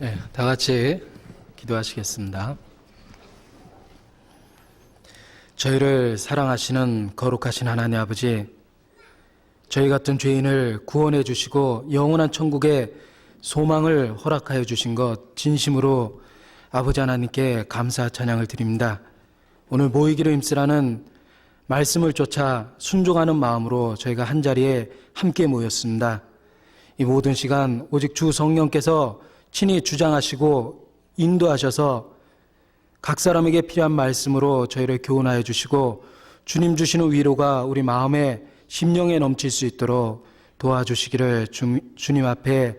네, 다 같이 기도하시겠습니다. 저희를 사랑하시는 거룩하신 하나님 아버지, 저희 같은 죄인을 구원해 주시고 영원한 천국의 소망을 허락하여 주신 것 진심으로 아버지 하나님께 감사 찬양을 드립니다. 오늘 모이기로 힘쓰라는 말씀을 쫓아 순종하는 마음으로 저희가 한자리에 함께 모였습니다. 이 모든 시간 오직 주 성령께서 친히 주장하시고 인도하셔서 각 사람에게 필요한 말씀으로 저희를 교훈하여 주시고 주님 주시는 위로가 우리 마음에 심령에 넘칠 수 있도록 도와주시기를 주님 앞에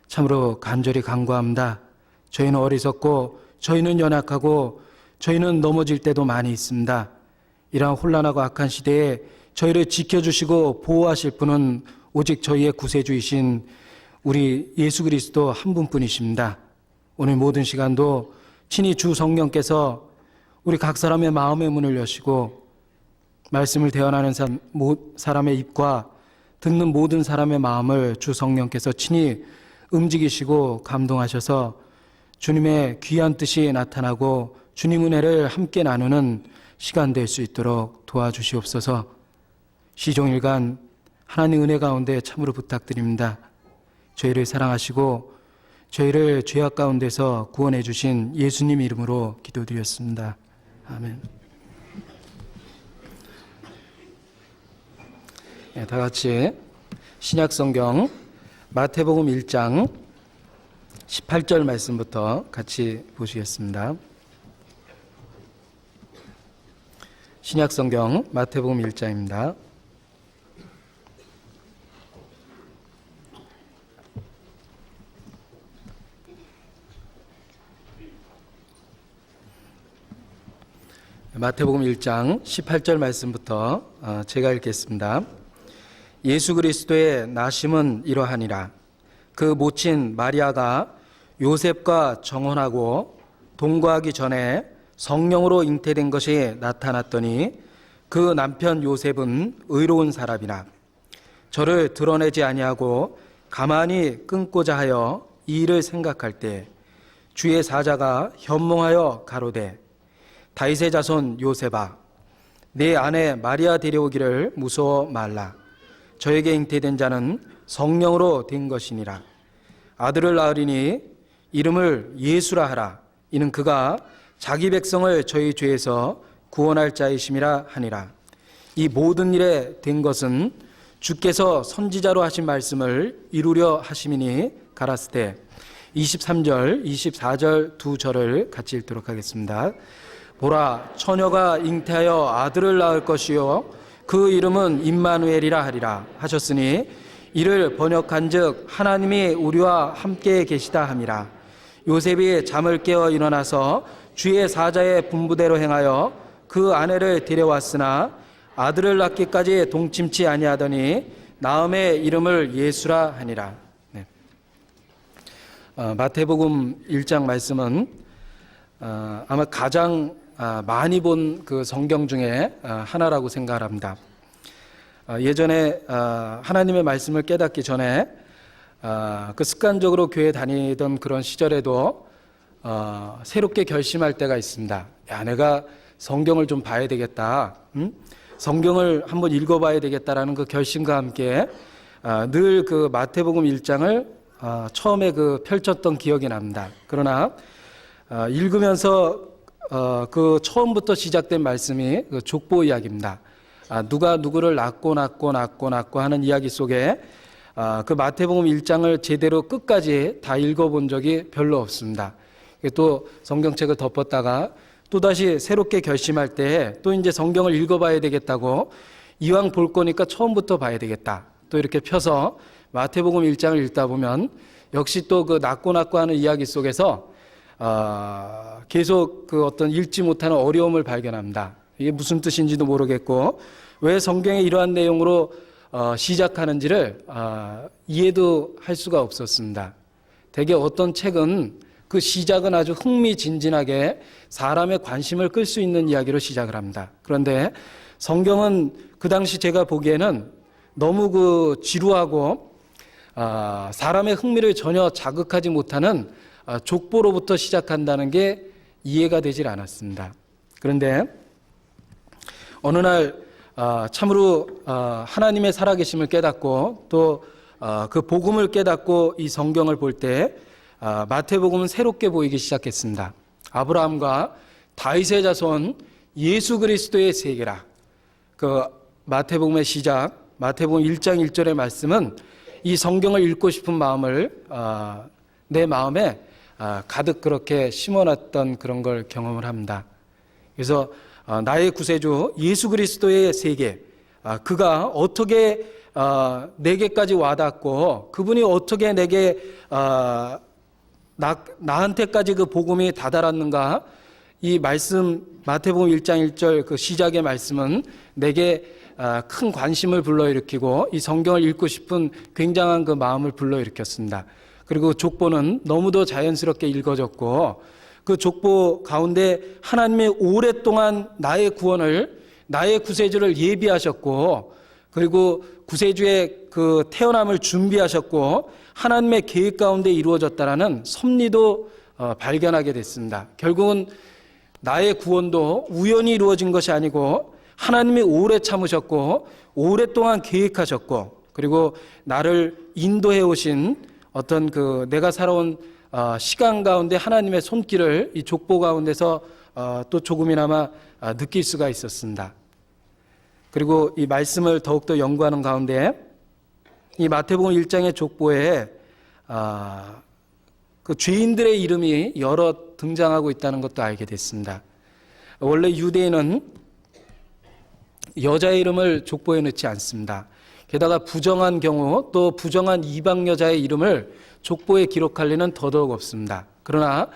참으로 간절히 간구합니다. 저희는 어리석고 저희는 연약하고 저희는 넘어질 때도 많이 있습니다. 이러한 혼란하고 악한 시대에 저희를 지켜주시고 보호하실 분은 오직 저희의 구세주이신 우리 예수 그리스도 한 분뿐이십니다. 오늘 모든 시간도 친히 주 성령께서 우리 각 사람의 마음의 문을 여시고 말씀을 대언하는 사람의 입과 듣는 모든 사람의 마음을 주 성령께서 친히 움직이시고 감동하셔서 주님의 귀한 뜻이 나타나고 주님 은혜를 함께 나누는 시간 될 수 있도록 도와주시옵소서. 시종일관 하나님 은혜 가운데 참으로 부탁드립니다. 저희를 사랑하시고 저희를 죄악 가운데서 구원해 주신 예수님 이름으로 기도드렸습니다. 아멘. 네, 다 같이 신약성경 마태복음 1장 18절 말씀부터 같이 보시겠습니다. 신약성경 마태복음 1장입니다. 마태복음 1장 18절 말씀부터 제가 읽겠습니다. 예수 그리스도의 나심은 이러하니라. 그 모친 마리아가 요셉과 정혼하고 동거하기 전에 성령으로 잉태된 것이 나타났더니 그 남편 요셉은 의로운 사람이라. 저를 드러내지 아니하고 가만히 끊고자 하여 이 일을 생각할 때 주의 사자가 현몽하여 가로되 다윗의 자손 요셉아, 내 아내 마리아 데려오기를 무서워 말라. 저에게 잉태된 자는 성령으로 된 것이니라. 아들을 낳으리니 이름을 예수라 하라. 이는 그가 자기 백성을 저희 죄에서 구원할 자이심이라 하니라. 이 모든 일에 된 것은 주께서 선지자로 하신 말씀을 이루려 하심이니 가라스되. 23절, 24절 두 절을 같이 읽도록 하겠습니다. 보라, 처녀가 잉태하여 아들을 낳을 것이요 그 이름은 임마누엘이라 하리라 하셨으니 이를 번역한즉 하나님이 우리와 함께 계시다 함이라. 요셉이 잠을 깨어 일어나서 주의 사자의 분부대로 행하여 그 아내를 데려왔으나 아들을 낳기까지 동침치 아니하더니 낳음의 이름을 예수라 하니라. 네. 마태복음 1장 말씀은 아마 가장 많이 본 그 성경 중에 하나라고 생각합니다. 예전에 하나님의 말씀을 깨닫기 전에 그 습관적으로 교회 다니던 그런 시절에도 새롭게 결심할 때가 있습니다. 야, 내가 성경을 좀 봐야 되겠다. 성경을 한번 읽어봐야 되겠다라는 그 결심과 함께 늘 그 마태복음 1장을 처음에 그 펼쳤던 기억이 납니다. 그러나 읽으면서 그 처음부터 시작된 말씀이 그 족보 이야기입니다. 누가 누구를 낳고 하는 이야기 속에 그 마태복음 1장을 제대로 끝까지 다 읽어본 적이 별로 없습니다. 또 성경책을 덮었다가 또다시 새롭게 결심할 때 또 이제 성경을 읽어봐야 되겠다고 이왕 볼 거니까 처음부터 봐야 되겠다. 또 이렇게 펴서 마태복음 1장을 읽다 보면 역시 또 그 낳고 하는 이야기 속에서 계속 그 어떤 읽지 못하는 어려움을 발견합니다. 이게 무슨 뜻인지도 모르겠고 왜 성경에 이러한 내용으로 시작하는지를 이해도 할 수가 없었습니다. 대개 어떤 책은 그 시작은 아주 흥미진진하게 사람의 관심을 끌 수 있는 이야기로 시작을 합니다. 그런데 성경은 그 당시 제가 보기에는 너무 그 지루하고 사람의 흥미를 전혀 자극하지 못하는 족보로부터 시작한다는 게 이해가 되질 않았습니다. 그런데 어느 날 참으로 하나님의 살아계심을 깨닫고 또 그 복음을 깨닫고 이 성경을 볼 때 마태복음은 새롭게 보이기 시작했습니다. 아브라함과 다윗의 자손 예수 그리스도의 세계라. 그 마태복음의 시작, 마태복음 1장 1절의 말씀은 이 성경을 읽고 싶은 마음을 내 마음에 가득 그렇게 심어놨던 그런 걸 경험을 합니다. 그래서 나의 구세주 예수 그리스도의 세계, 그가 어떻게 내게까지 와닿고 그분이 어떻게 내게 나한테까지 그 복음이 다다랐는가, 이 말씀 마태복음 1장 1절 그 시작의 말씀은 내게 큰 관심을 불러일으키고 이 성경을 읽고 싶은 굉장한 그 마음을 불러일으켰습니다. 그리고 족보는 너무도 자연스럽게 읽어졌고 그 족보 가운데 하나님이 오랫동안 나의 구원을, 나의 구세주를 예비하셨고 그리고 구세주의 그 태어남을 준비하셨고 하나님의 계획 가운데 이루어졌다라는 섭리도 발견하게 됐습니다. 결국은 나의 구원도 우연히 이루어진 것이 아니고 하나님이 오래 참으셨고 오랫동안 계획하셨고 그리고 나를 인도해 오신 어떤 그 내가 살아온 시간 가운데 하나님의 손길을 이 족보 가운데서 또 조금이나마 느낄 수가 있었습니다. 그리고 이 말씀을 더욱더 연구하는 가운데 이 마태복음 1장의 족보에 그 죄인들의 이름이 여러 등장하고 있다는 것도 알게 됐습니다. 원래 유대인은 여자의 이름을 족보에 넣지 않습니다. 게다가 부정한 경우 또 부정한 이방 여자의 이름을 족보에 기록할 리는 더더욱 없습니다. 그러나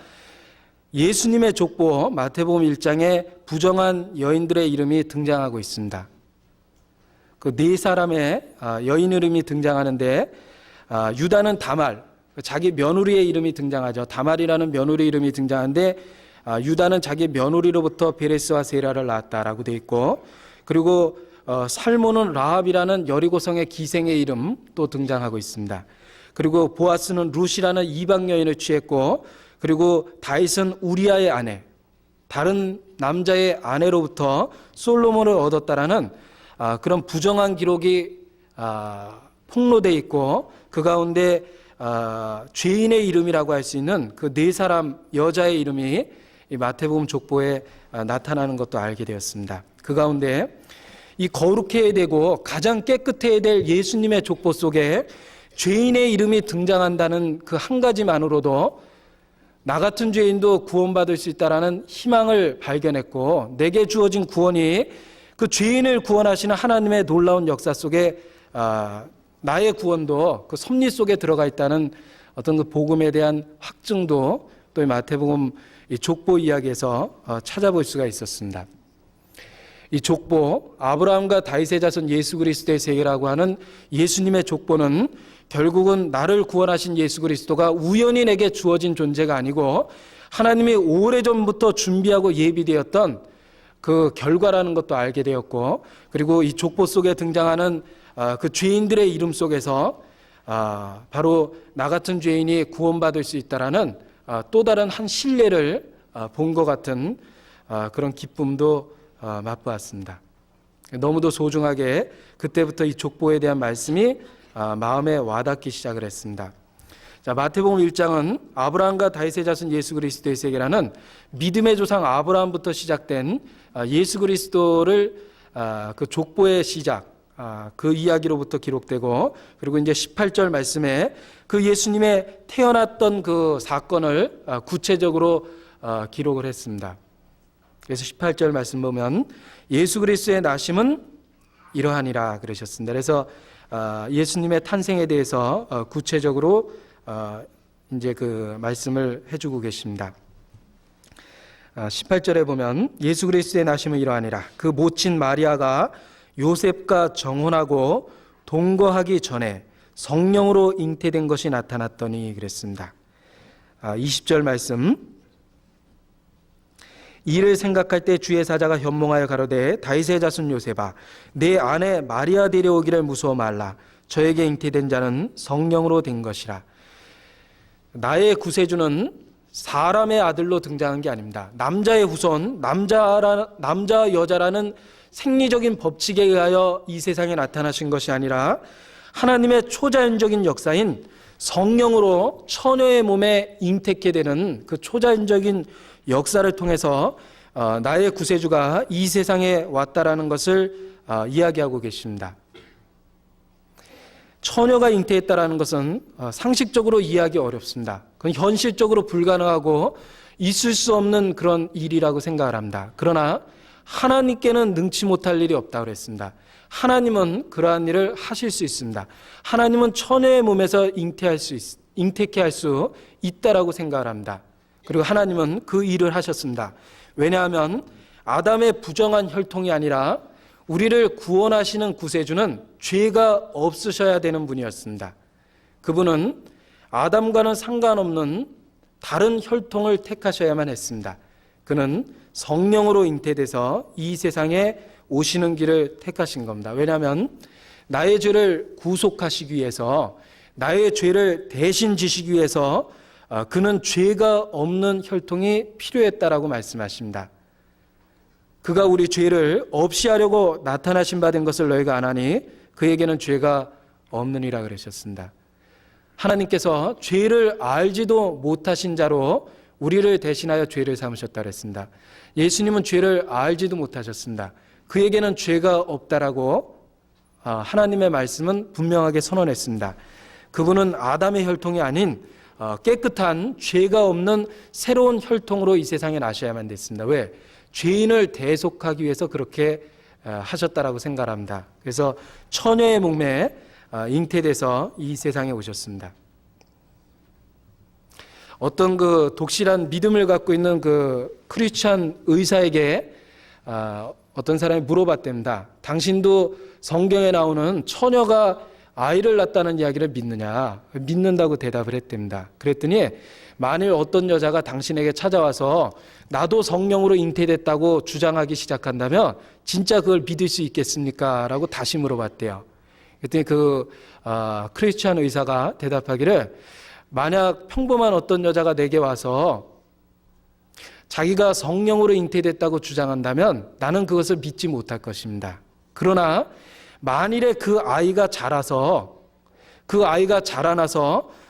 예수님의 족보 마태복음 1장에 부정한 여인들의 이름이 등장하고 있습니다. 그 네 사람의 여인 이름이 등장하는데 유다는 다말, 자기 며느리의 이름이 등장하죠. 다말이라는 며느리 이름이 등장하는데 유다는 자기 며느리로부터 베레스와 세라를 낳았다라고 되어 있고 그리고 살몬은 라합이라는 여리고성의 기생의 이름 또 등장하고 있습니다. 그리고 보아스는 룻이라는 이방 여인을 취했고 그리고 다윗은 우리아의 아내, 다른 남자의 아내로부터 솔로몬을 얻었다라는 그런 부정한 기록이 폭로되어 있고 그 가운데 죄인의 이름이라고 할 수 있는 그 네 사람 여자의 이름이 이 마태복음 족보에 나타나는 것도 알게 되었습니다. 그 가운데 이 거룩해야 되고 가장 깨끗해야 될 예수님의 족보 속에 죄인의 이름이 등장한다는 그 한 가지만으로도 나 같은 죄인도 구원받을 수 있다라는 희망을 발견했고 내게 주어진 구원이 그 죄인을 구원하시는 하나님의 놀라운 역사 속에 나의 구원도 그 섭리 속에 들어가 있다는 어떤 그 복음에 대한 확증도 또 이 마태복음 이 족보 이야기에서 찾아볼 수가 있었습니다. 이 족보, 아브라함과 다윗의 자손 예수 그리스도의 세계라고 하는 예수님의 족보는 결국은 나를 구원하신 예수 그리스도가 우연히 내게 주어진 존재가 아니고 하나님이 오래전부터 준비하고 예비되었던 그 결과라는 것도 알게 되었고 그리고 이 족보 속에 등장하는 그 죄인들의 이름 속에서 바로 나 같은 죄인이 구원받을 수 있다라는 또 다른 한 신뢰를 본 것 같은 그런 기쁨도 맛보았습니다. 너무도 소중하게 그때부터 이 족보에 대한 말씀이 마음에 와닿기 시작을 했습니다. 자, 마태복음 1장은 아브라함과 다윗의 자손 예수 그리스도의 세계라는 믿음의 조상 아브라함부터 시작된 예수 그리스도를 그 족보의 시작, 그 이야기로부터 기록되고 그리고 이제 18절 말씀에 그 예수님의 태어났던 그 사건을 구체적으로 기록을 했습니다. 그래서 18절 말씀 보면 예수 그리스도의 나심은 이러하니라 그러셨습니다. 그래서 예수님의 탄생에 대해서 구체적으로 이제 그 말씀을 해주고 계십니다. 18절에 보면 예수 그리스도의 나심은 이러하니라. 그 모친 마리아가 요셉과 정혼하고 동거하기 전에 성령으로 잉태된 것이 나타났더니 그랬습니다. 20절 말씀. 이를 생각할 때 주의 사자가 현몽하여 가로되 다윗의 자손 요셉아 내 아내 마리아 데려오기를 무서워 말라. 저에게 잉태된 자는 성령으로 된 것이라. 나의 구세주는 사람의 아들로 등장한 게 아닙니다. 남자의 후손, 남자 여자라는 생리적인 법칙에 의하여 이 세상에 나타나신 것이 아니라 하나님의 초자연적인 역사인 성령으로 처녀의 몸에 잉태케 되는 그 초자연적인 역사를 통해서 나의 구세주가 이 세상에 왔다라는 것을 이야기하고 계십니다. 처녀가 잉태했다라는 것은 상식적으로 이해하기 어렵습니다. 그건 현실적으로 불가능하고 있을 수 없는 그런 일이라고 생각을 합니다. 그러나 하나님께는 능치 못할 일이 없다고 그랬습니다. 하나님은 그러한 일을 하실 수 있습니다. 하나님은 처녀의 몸에서 잉태케 할 수 있다라고 생각을 합니다. 그리고 하나님은 그 일을 하셨습니다. 왜냐하면 아담의 부정한 혈통이 아니라 우리를 구원하시는 구세주는 죄가 없으셔야 되는 분이었습니다. 그분은 아담과는 상관없는 다른 혈통을 택하셔야만 했습니다. 그는 성령으로 잉태돼서 이 세상에 오시는 길을 택하신 겁니다. 왜냐하면 나의 죄를 구속하시기 위해서, 나의 죄를 대신 지시기 위해서 그는 죄가 없는 혈통이 필요했다라고 말씀하십니다. 그가 우리 죄를 없이 하려고 나타나신 바 된 것을 너희가 아나니 그에게는 죄가 없느니라 그러셨습니다. 하나님께서 죄를 알지도 못하신 자로 우리를 대신하여 죄를 삼으셨다 그랬습니다. 예수님은 죄를 알지도 못하셨습니다. 그에게는 죄가 없다라고 하나님의 말씀은 분명하게 선언했습니다. 그분은 아담의 혈통이 아닌 깨끗한 죄가 없는 새로운 혈통으로 이 세상에 나셔야만 됐습니다. 왜? 죄인을 대속하기 위해서 그렇게 하셨다라고 생각합니다. 그래서 처녀의 몸에 잉태돼서 이 세상에 오셨습니다. 어떤 그 독실한 믿음을 갖고 있는 그 크리스찬 의사에게 어떤 사람이 물어봤답니다. 당신도 성경에 나오는 처녀가 아이를 낳았다는 이야기를 믿느냐? 믿는다고 대답을 했답니다. 그랬더니 만일 어떤 여자가 당신에게 찾아와서 나도 성령으로 잉태됐다고 주장하기 시작한다면 진짜 그걸 믿을 수 있겠습니까? 라고 다시 물어봤대요. 그랬더니 그 크리스찬 의사가 대답하기를, 만약 평범한 어떤 여자가 내게 와서 자기가 성령으로 잉태됐다고 주장한다면 나는 그것을 믿지 못할 것입니다. 그러나 만일에 그 아이가 자라나서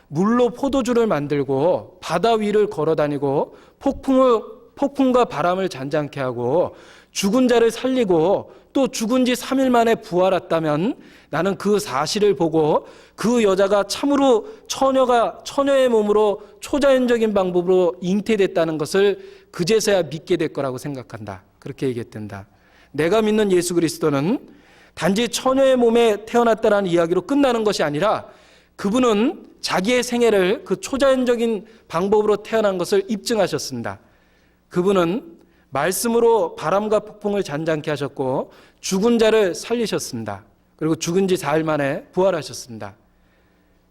물로 포도주를 만들고 바다 위를 걸어다니고 폭풍과 바람을 잔잔케 하고 죽은 자를 살리고 또 죽은 지 3일 만에 부활했다면 나는 그 사실을 보고 그 여자가 참으로 처녀의 몸으로 초자연적인 방법으로 잉태됐다는 것을 그제서야 믿게 될 거라고 생각한다. 그렇게 얘기했단다. 내가 믿는 예수 그리스도는 단지 처녀의 몸에 태어났다는 이야기로 끝나는 것이 아니라 그분은 자기의 생애를 그 초자연적인 방법으로 태어난 것을 입증하셨습니다. 그분은 말씀으로 바람과 폭풍을 잔잔케 하셨고 죽은 자를 살리셨습니다. 그리고 죽은 지 4일 만에 부활하셨습니다.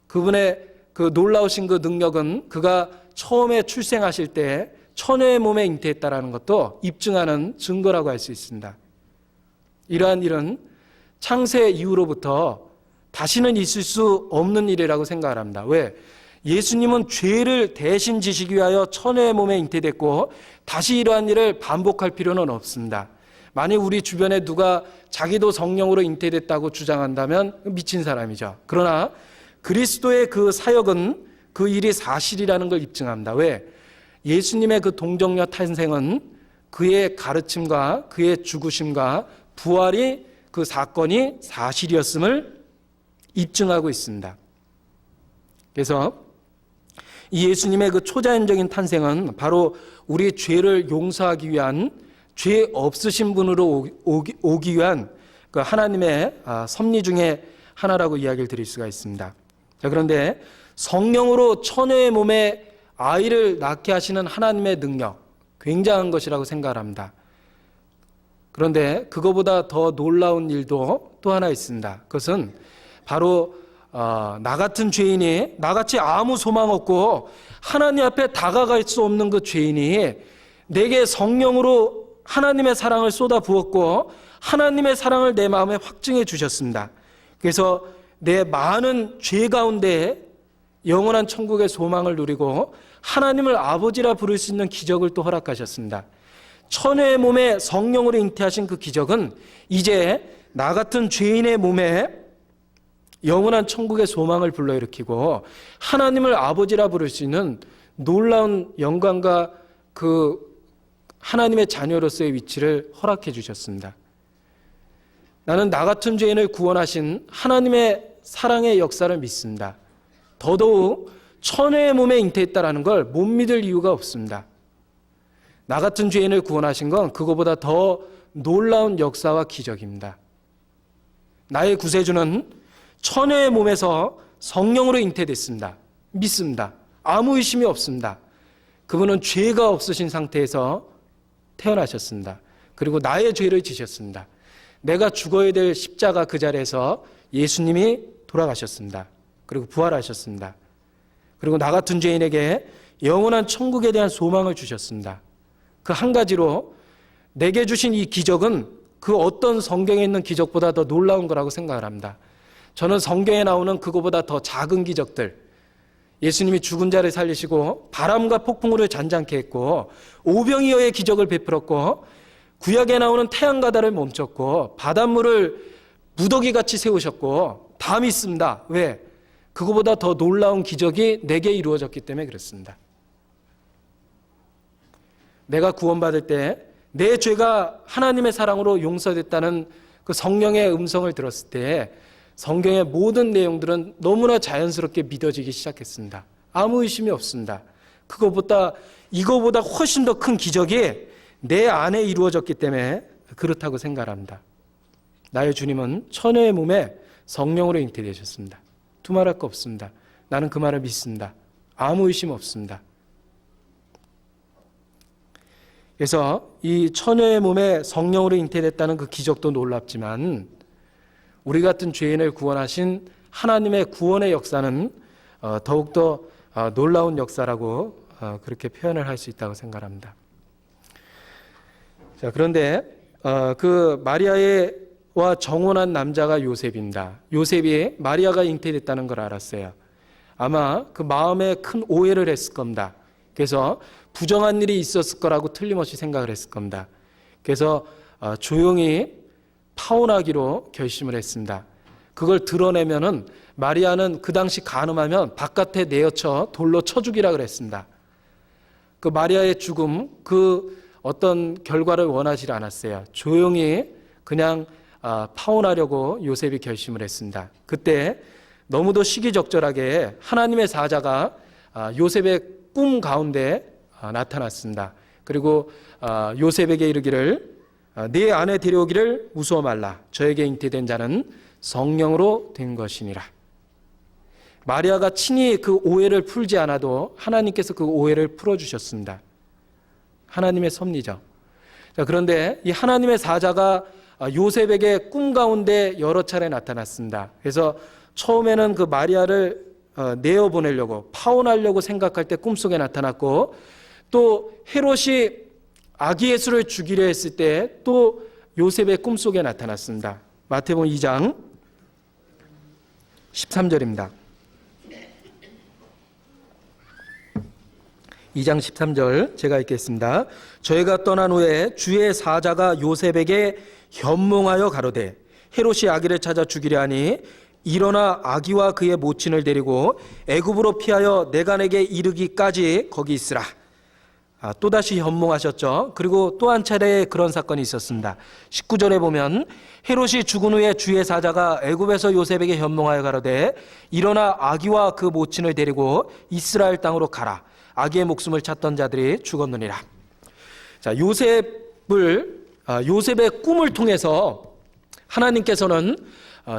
그분의 그 놀라우신 그 능력은 그가 처음에 출생하실 때 처녀의 몸에 잉태했다라는 것도 입증하는 증거라고 할 수 있습니다. 이러한 일은 창세 이후로부터 다시는 있을 수 없는 일이라고 생각을 합니다. 왜? 예수님은 죄를 대신 지시기 위하여 처녀의 몸에 잉태됐고 다시 이러한 일을 반복할 필요는 없습니다. 만약 우리 주변에 누가 자기도 성령으로 잉태됐다고 주장한다면 미친 사람이죠. 그러나 그리스도의 그 사역은 그 일이 사실이라는 걸 입증합니다. 왜? 예수님의 그 동정녀 탄생은 그의 가르침과 그의 죽으심과 부활이 그 사건이 사실이었음을 입증하고 있습니다. 그래서 이 예수님의 그 초자연적인 탄생은 바로 우리 죄를 용서하기 위한, 죄 없으신 분으로 오기 위한 그 하나님의 섭리 중에 하나라고 이야기를 드릴 수가 있습니다. 자, 그런데 성령으로 처녀의 몸에 아이를 낳게 하시는 하나님의 능력, 굉장한 것이라고 생각을 합니다. 그런데 그거보다 더 놀라운 일도 또 하나 있습니다. 그것은 바로 나 같은 죄인이, 나같이 아무 소망 없고 하나님 앞에 다가갈 수 없는 그 죄인이 내게 성령으로 하나님의 사랑을 쏟아 부었고 하나님의 사랑을 내 마음에 확증해 주셨습니다. 그래서 내 많은 죄 가운데 영원한 천국의 소망을 누리고 하나님을 아버지라 부를 수 있는 기적을 또 허락하셨습니다. 처녀의 몸에 성령으로 잉태하신 그 기적은 이제 나 같은 죄인의 몸에 영원한 천국의 소망을 불러일으키고 하나님을 아버지라 부를 수 있는 놀라운 영광과 그 하나님의 자녀로서의 위치를 허락해 주셨습니다. 나는 나 같은 죄인을 구원하신 하나님의 사랑의 역사를 믿습니다. 더더욱 처녀의 몸에 잉태했다라는 걸 못 믿을 이유가 없습니다. 나 같은 죄인을 구원하신 건 그거보다 더 놀라운 역사와 기적입니다. 나의 구세주는 처녀의 몸에서 성령으로 잉태됐습니다. 믿습니다. 아무 의심이 없습니다. 그분은 죄가 없으신 상태에서 태어나셨습니다. 그리고 나의 죄를 지셨습니다. 내가 죽어야 될 십자가 그 자리에서 예수님이 돌아가셨습니다. 그리고 부활하셨습니다. 그리고 나 같은 죄인에게 영원한 천국에 대한 소망을 주셨습니다. 그 한 가지로 내게 주신 이 기적은 그 어떤 성경에 있는 기적보다 더 놀라운 거라고 생각을 합니다. 저는 성경에 나오는 그거보다 더 작은 기적들, 예수님이 죽은 자를 살리시고 바람과 폭풍우를 잔잔케 했고 오병이어의 기적을 베풀었고 구약에 나오는 태양과 달을 멈췄고 바닷물을 무더기같이 세우셨고 다 믿습니다. 왜? 그거보다 더 놀라운 기적이 내게 이루어졌기 때문에 그렇습니다. 내가 구원받을 때 내 죄가 하나님의 사랑으로 용서됐다는 그 성령의 음성을 들었을 때 성경의 모든 내용들은 너무나 자연스럽게 믿어지기 시작했습니다. 아무 의심이 없습니다. 이거보다 훨씬 더 큰 기적이 내 안에 이루어졌기 때문에 그렇다고 생각합니다. 나의 주님은 처녀의 몸에 성령으로 잉태되셨습니다. 두말할 거 없습니다. 나는 그 말을 믿습니다. 아무 의심 없습니다. 그래서 이 처녀의 몸에 성령으로 잉태됐다는 그 기적도 놀랍지만 우리 같은 죄인을 구원하신 하나님의 구원의 역사는 더욱더 놀라운 역사라고 그렇게 표현을 할 수 있다고 생각합니다. 자, 그런데 그 마리아와 정혼한 남자가 요셉입니다. 요셉이 마리아가 잉태됐다는 걸 알았어요. 아마 그 마음에 큰 오해를 했을 겁니다. 그래서 부정한 일이 있었을 거라고 틀림없이 생각을 했을 겁니다. 그래서 조용히 파혼하기로 결심을 했습니다. 그걸 드러내면은 마리아는 그 당시 간음하면 바깥에 내어쳐 돌로 쳐 죽이라 그랬습니다. 그 마리아의 죽음, 그 어떤 결과를 원하지 않았어요. 조용히 그냥 파혼하려고 요셉이 결심을 했습니다. 그때 너무도 시기적절하게 하나님의 사자가 요셉의 꿈 가운데 나타났습니다. 그리고 요셉에게 이르기를 네 아내 데려오기를 무서워 말라. 저에게 잉태된 자는 성령으로 된 것이니라. 마리아가 친히 그 오해를 풀지 않아도 하나님께서 그 오해를 풀어주셨습니다. 하나님의 섭리죠. 자, 그런데 이 하나님의 사자가 요셉에게 꿈 가운데 여러 차례 나타났습니다. 그래서 처음에는 그 마리아를 내어보내려고 파혼하려고 생각할 때 꿈속에 나타났고 또 헤롯이 아기 예수를 죽이려 했을 때 또 요셉의 꿈속에 나타났습니다. 마태복음 2장 13절입니다. 2장 13절 제가 읽겠습니다. 저희가 떠난 후에 주의 사자가 요셉에게 현몽하여 가로되 헤롯이 아기를 찾아 죽이려 하니 일어나 아기와 그의 모친을 데리고 애굽으로 피하여 내가 내게 이르기까지 거기 있으라. 또다시 현몽하셨죠. 그리고 또 한 차례 그런 사건이 있었습니다. 19절에 보면 헤롯이 죽은 후에 주의 사자가 애굽에서 요셉에게 현몽하여 가로되 일어나 아기와 그 모친을 데리고 이스라엘 땅으로 가라. 아기의 목숨을 찾던 자들이 죽었느니라. 자, 요셉의 꿈을 통해서 하나님께서는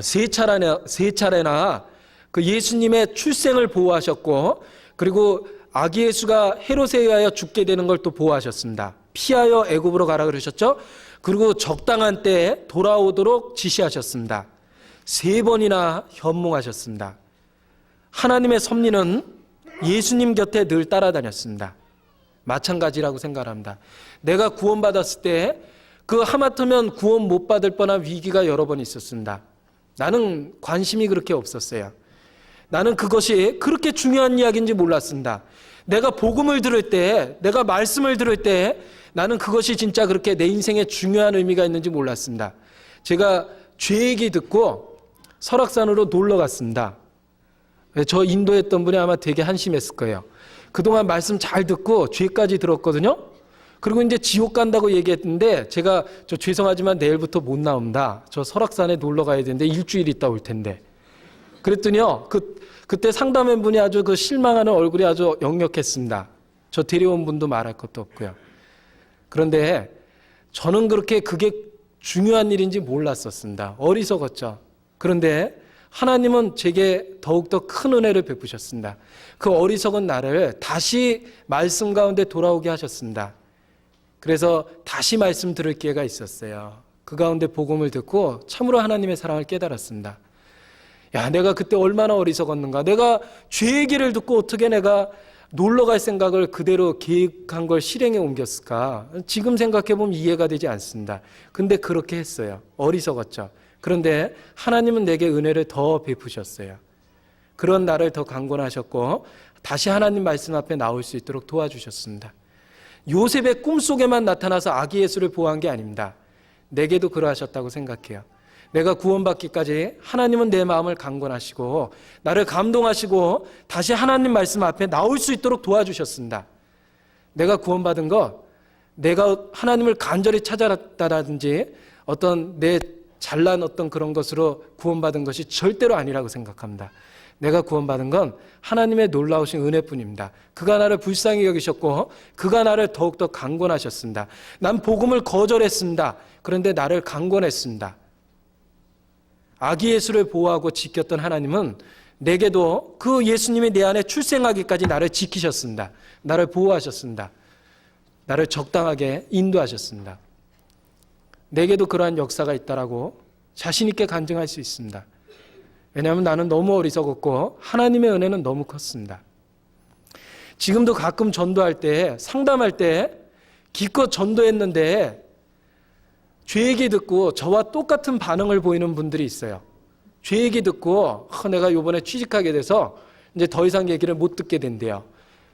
세 차례나 그 예수님의 출생을 보호하셨고 그리고 아기 예수가 헤롯에 의하여 죽게 되는 걸 또 보호하셨습니다. 피하여 애굽으로 가라 그러셨죠. 그리고 적당한 때에 돌아오도록 지시하셨습니다. 3번이나 현몽하셨습니다. 하나님의 섭리는 예수님 곁에 늘 따라다녔습니다. 마찬가지라고 생각합니다. 내가 구원받았을 때 그 하마터면 구원 못 받을 뻔한 위기가 여러 번 있었습니다. 나는 관심이 그렇게 없었어요. 나는 그것이 그렇게 중요한 이야기인지 몰랐습니다. 내가 복음을 들을 때, 내가 말씀을 들을 때 나는 그것이 진짜 그렇게 내 인생에 중요한 의미가 있는지 몰랐습니다. 제가 죄 얘기 듣고 설악산으로 놀러 갔습니다. 저 인도했던 분이 아마 되게 한심했을 거예요. 그동안 말씀 잘 듣고 죄까지 들었거든요. 그리고 이제 지옥 간다고 얘기했는데 제가 저 죄송하지만 내일부터 못 나옵니다. 저 설악산에 놀러 가야 되는데 일주일 있다 올 텐데. 그랬더니요. 그때 상담한 분이 아주 그 실망하는 얼굴이 아주 역력했습니다. 저 데려온 분도 말할 것도 없고요. 그런데 저는 그렇게 그게 중요한 일인지 몰랐었습니다. 어리석었죠. 그런데 하나님은 제게 더욱더 큰 은혜를 베푸셨습니다. 그 어리석은 나를 다시 말씀 가운데 돌아오게 하셨습니다. 그래서 다시 말씀 들을 기회가 있었어요. 그 가운데 복음을 듣고 참으로 하나님의 사랑을 깨달았습니다. 야, 내가 그때 얼마나 어리석었는가. 내가 죄 얘기를 듣고 어떻게 내가 놀러 갈 생각을 그대로 계획한 걸 실행에 옮겼을까. 지금 생각해보면 이해가 되지 않습니다. 근데 그렇게 했어요. 어리석었죠. 그런데 하나님은 내게 은혜를 더 베푸셨어요. 그런 나를 더 강권하셨고 다시 하나님 말씀 앞에 나올 수 있도록 도와주셨습니다. 요셉의 꿈속에만 나타나서 아기 예수를 보호한 게 아닙니다. 내게도 그러하셨다고 생각해요. 내가 구원받기까지 하나님은 내 마음을 강권하시고 나를 감동하시고 다시 하나님 말씀 앞에 나올 수 있도록 도와주셨습니다. 내가 구원받은 거 내가 하나님을 간절히 찾아갔다든지 어떤 내 잘난 어떤 그런 것으로 구원받은 것이 절대로 아니라고 생각합니다. 내가 구원받은 건 하나님의 놀라우신 은혜뿐입니다. 그가 나를 불쌍히 여기셨고 그가 나를 더욱더 강권하셨습니다. 난 복음을 거절했습니다. 그런데 나를 강권했습니다. 아기 예수를 보호하고 지켰던 하나님은 내게도 그 예수님이 내 안에 출생하기까지 나를 지키셨습니다. 나를 보호하셨습니다. 나를 적당하게 인도하셨습니다. 내게도 그러한 역사가 있다라고 자신 있게 간증할 수 있습니다. 왜냐하면 나는 너무 어리석었고 하나님의 은혜는 너무 컸습니다. 지금도 가끔 전도할 때, 상담할 때 기껏 전도했는데 죄 얘기 듣고 저와 똑같은 반응을 보이는 분들이 있어요. 죄 얘기 듣고 내가 이번에 취직하게 돼서 이제 더 이상 얘기를 못 듣게 된대요.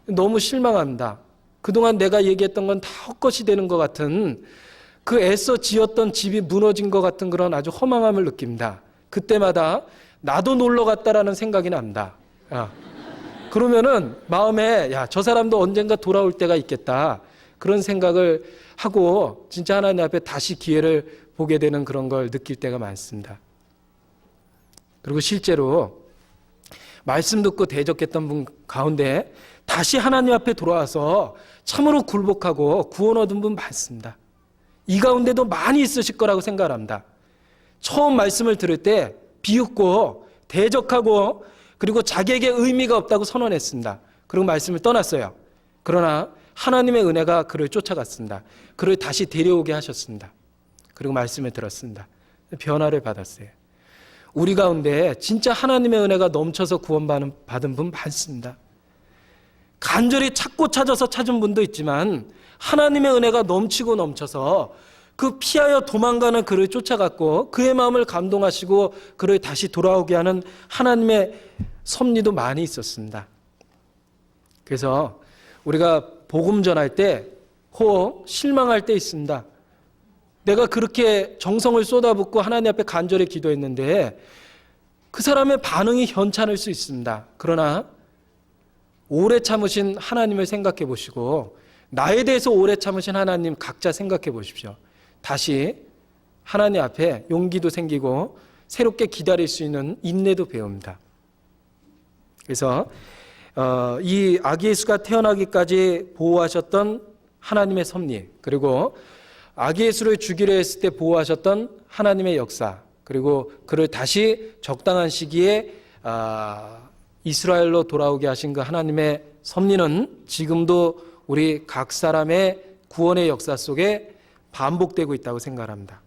너무 실망합니다. 그동안 내가 얘기했던 건 다 헛것이 되는 것 같은 그 애써 지었던 집이 무너진 것 같은 그런 아주 허망함을 느낍니다. 그때마다 나도 놀러 갔다라는 생각이 납니다. 그러면은 마음에 저 사람도 언젠가 돌아올 때가 있겠다. 그런 생각을 하고 진짜 하나님 앞에 다시 기회를 보게 되는 그런 걸 느낄 때가 많습니다. 그리고 실제로 말씀 듣고 대적했던 분 가운데 다시 하나님 앞에 돌아와서 참으로 굴복하고 구원 얻은 분 많습니다. 이 가운데도 많이 있으실 거라고 생각합니다. 처음 말씀을 들을 때 비웃고 대적하고 그리고 자기에게 의미가 없다고 선언했습니다. 그리고 말씀을 떠났어요. 그러나 하나님의 은혜가 그를 쫓아갔습니다. 그를 다시 데려오게 하셨습니다. 그리고 말씀을 들었습니다. 변화를 받았어요. 우리 가운데 진짜 하나님의 은혜가 넘쳐서 구원받은 분 많습니다. 간절히 찾고 찾아서 찾은 분도 있지만 하나님의 은혜가 넘치고 넘쳐서 그 피하여 도망가는 그를 쫓아갔고 그의 마음을 감동하시고 그를 다시 돌아오게 하는 하나님의 섭리도 많이 있었습니다. 그래서 우리가 복음 전할 때 혹 실망할 때 있습니다. 내가 그렇게 정성을 쏟아붓고 하나님 앞에 간절히 기도했는데 그 사람의 반응이 현찮을 수 있습니다. 그러나 오래 참으신 하나님을 생각해 보시고 나에 대해서 오래 참으신 하나님 각자 생각해 보십시오. 다시 하나님 앞에 용기도 생기고 새롭게 기다릴 수 있는 인내도 배웁니다. 그래서 이 아기 예수가 태어나기까지 보호하셨던 하나님의 섭리, 그리고 아기 예수를 주기로 했을 때 보호하셨던 하나님의 역사, 그리고 그를 다시 적당한 시기에 이스라엘로 돌아오게 하신 그 하나님의 섭리는 지금도 우리 각 사람의 구원의 역사 속에 반복되고 있다고 생각합니다.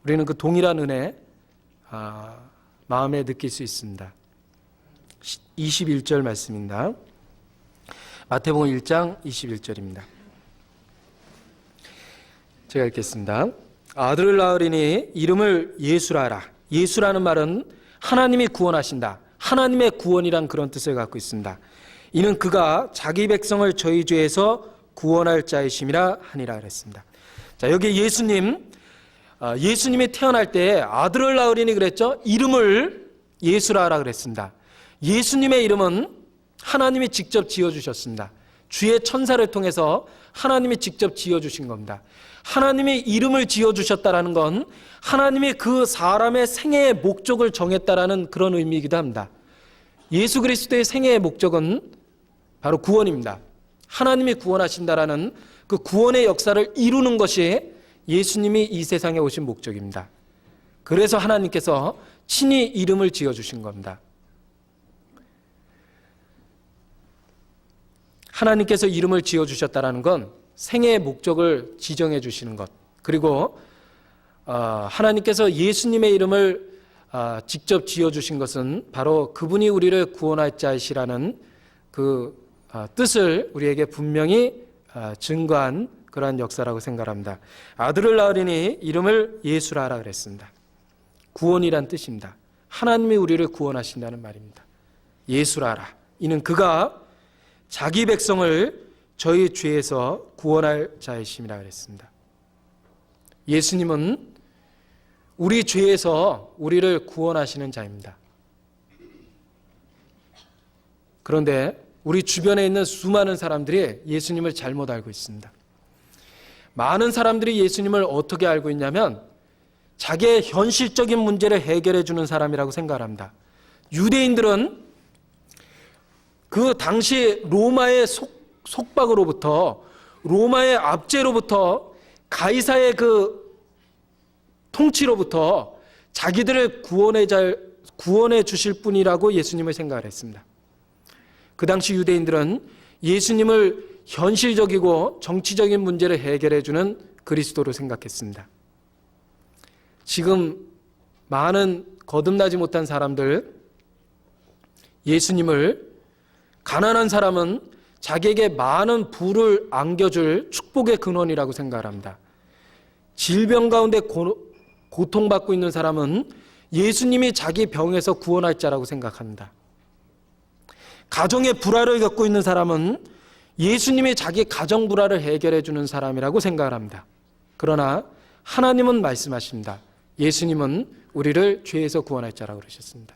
우리는 그 동일한 은혜 마음에 느낄 수 있습니다. 21절 말씀입니다. 마태복음 1장 21절입니다. 제가 읽겠습니다. 아들을 낳으리니 이름을 예수라 하라. 예수라는 말은 하나님이 구원하신다. 하나님의 구원이란 그런 뜻을 갖고 있습니다. 이는 그가 자기 백성을 저희 죄에서 구원할 자이심이라 하니라 그랬습니다. 자, 여기 예수님이 태어날 때 아들을 낳으리니 그랬죠. 이름을 예수라 하라 그랬습니다. 예수님의 이름은 하나님이 직접 지어주셨습니다. 주의 천사를 통해서 하나님이 직접 지어주신 겁니다. 하나님이 이름을 지어주셨다라는 건 하나님이 그 사람의 생애의 목적을 정했다라는 그런 의미이기도 합니다. 예수 그리스도의 생애의 목적은 바로 구원입니다. 하나님이 구원하신다라는 그 구원의 역사를 이루는 것이 예수님이 이 세상에 오신 목적입니다. 그래서 하나님께서 친히 이름을 지어주신 겁니다. 하나님께서 이름을 지어주셨다는 건 생애의 목적을 지정해 주시는 것, 그리고 하나님께서 예수님의 이름을 직접 지어주신 것은 바로 그분이 우리를 구원할 자이시라는 그 뜻을 우리에게 분명히 증거한 그러한 역사라고 생각합니다. 아들을 낳으리니 이름을 예수라 하라 그랬습니다. 구원이란 뜻입니다. 하나님이 우리를 구원하신다는 말입니다. 예수라 하라. 이는 그가 자기 백성을 저희 죄에서 구원할 자이심이라 그랬습니다. 예수님은 우리 죄에서 우리를 구원하시는 자입니다. 그런데 우리 주변에 있는 수많은 사람들이 예수님을 잘못 알고 있습니다. 많은 사람들이 예수님을 어떻게 알고 있냐면 자기의 현실적인 문제를 해결해 주는 사람이라고 생각합니다. 유대인들은 그 당시 로마의 속박으로부터, 로마의 압제로부터, 가이사의 그 통치로부터 자기들을 구원해 주실 분이라고 예수님을 생각을 했습니다. 그 당시 유대인들은 예수님을 현실적이고 정치적인 문제를 해결해 주는 그리스도로 생각했습니다. 지금 많은 거듭나지 못한 사람들, 예수님을 가난한 사람은 자기에게 많은 부를 안겨줄 축복의 근원이라고 생각을 합니다. 질병 가운데 고통받고 있는 사람은 예수님이 자기 병에서 구원할 자라고 생각합니다. 가정의 불화를 겪고 있는 사람은 예수님이 자기 가정 불화를 해결해 주는 사람이라고 생각을 합니다. 그러나 하나님은 말씀하십니다. 예수님은 우리를 죄에서 구원할 자라고 그러셨습니다.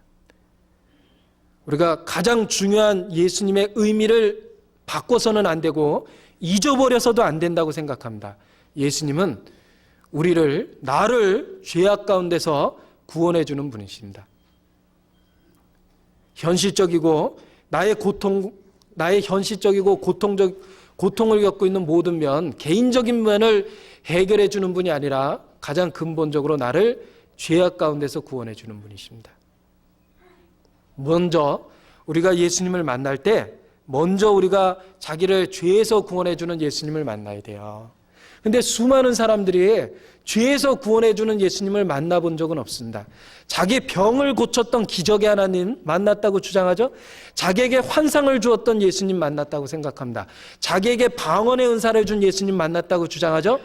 우리가 가장 중요한 예수님의 의미를 바꿔서는 안 되고 잊어버려서도 안 된다고 생각합니다. 예수님은 나를 죄악 가운데서 구원해 주는 분이십니다. 나의 현실적이고 고통을 겪고 있는 모든 면, 개인적인 면을 해결해 주는 분이 아니라 가장 근본적으로 나를 죄악 가운데서 구원해 주는 분이십니다. 먼저 우리가 예수님을 만날 때 먼저 우리가 자기를 죄에서 구원해 주는 예수님을 만나야 돼요. 근데 수많은 사람들이 죄에서 구원해 주는 예수님을 만나본 적은 없습니다. 자기 병을 고쳤던 기적의 하나님 만났다고 주장하죠. 자기에게 환상을 주었던 예수님 만났다고 생각합니다. 자기에게 방언의 은사를 준 예수님 만났다고 주장하죠.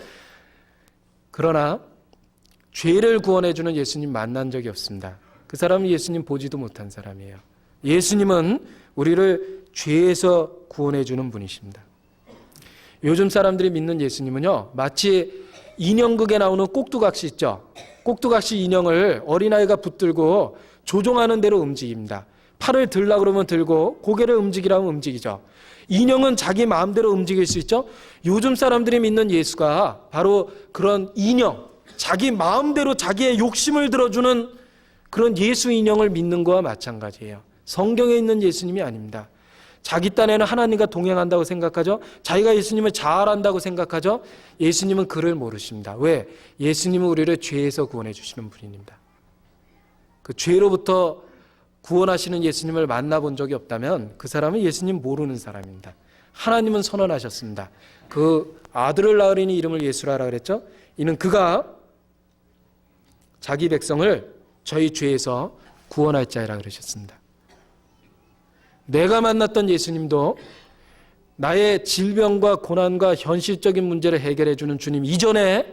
그러나 죄를 구원해 주는 예수님 만난 적이 없습니다. 그 사람은 예수님 보지도 못한 사람이에요. 예수님은 우리를 죄에서 구원해 주는 분이십니다. 요즘 사람들이 믿는 예수님은요, 마치 인형극에 나오는 꼭두각시 있죠. 꼭두각시 인형을 어린아이가 붙들고 조종하는 대로 움직입니다. 팔을 들라 그러면 들고 고개를 움직이라면 움직이죠. 인형은 자기 마음대로 움직일 수 있죠. 요즘 사람들이 믿는 예수가 바로 그런 인형, 자기 마음대로 자기의 욕심을 들어주는 그런 예수 인형을 믿는 거와 마찬가지예요. 성경에 있는 예수님이 아닙니다. 자기 딴에는 하나님과 동행한다고 생각하죠. 자기가 예수님을 잘 안다고 생각하죠. 예수님은 그를 모르십니다. 왜? 예수님은 우리를 죄에서 구원해 주시는 분입니다. 그 죄로부터 구원하시는 예수님을 만나본 적이 없다면 그 사람은 예수님 모르는 사람입니다. 하나님은 선언하셨습니다. 그 아들을 낳으리니 이름을 예수라 하라 그랬죠. 이는 그가 자기 백성을 저희 죄에서 구원할 자이라 그러셨습니다. 내가 만났던 예수님도 나의 질병과 고난과 현실적인 문제를 해결해 주는 주님 이전에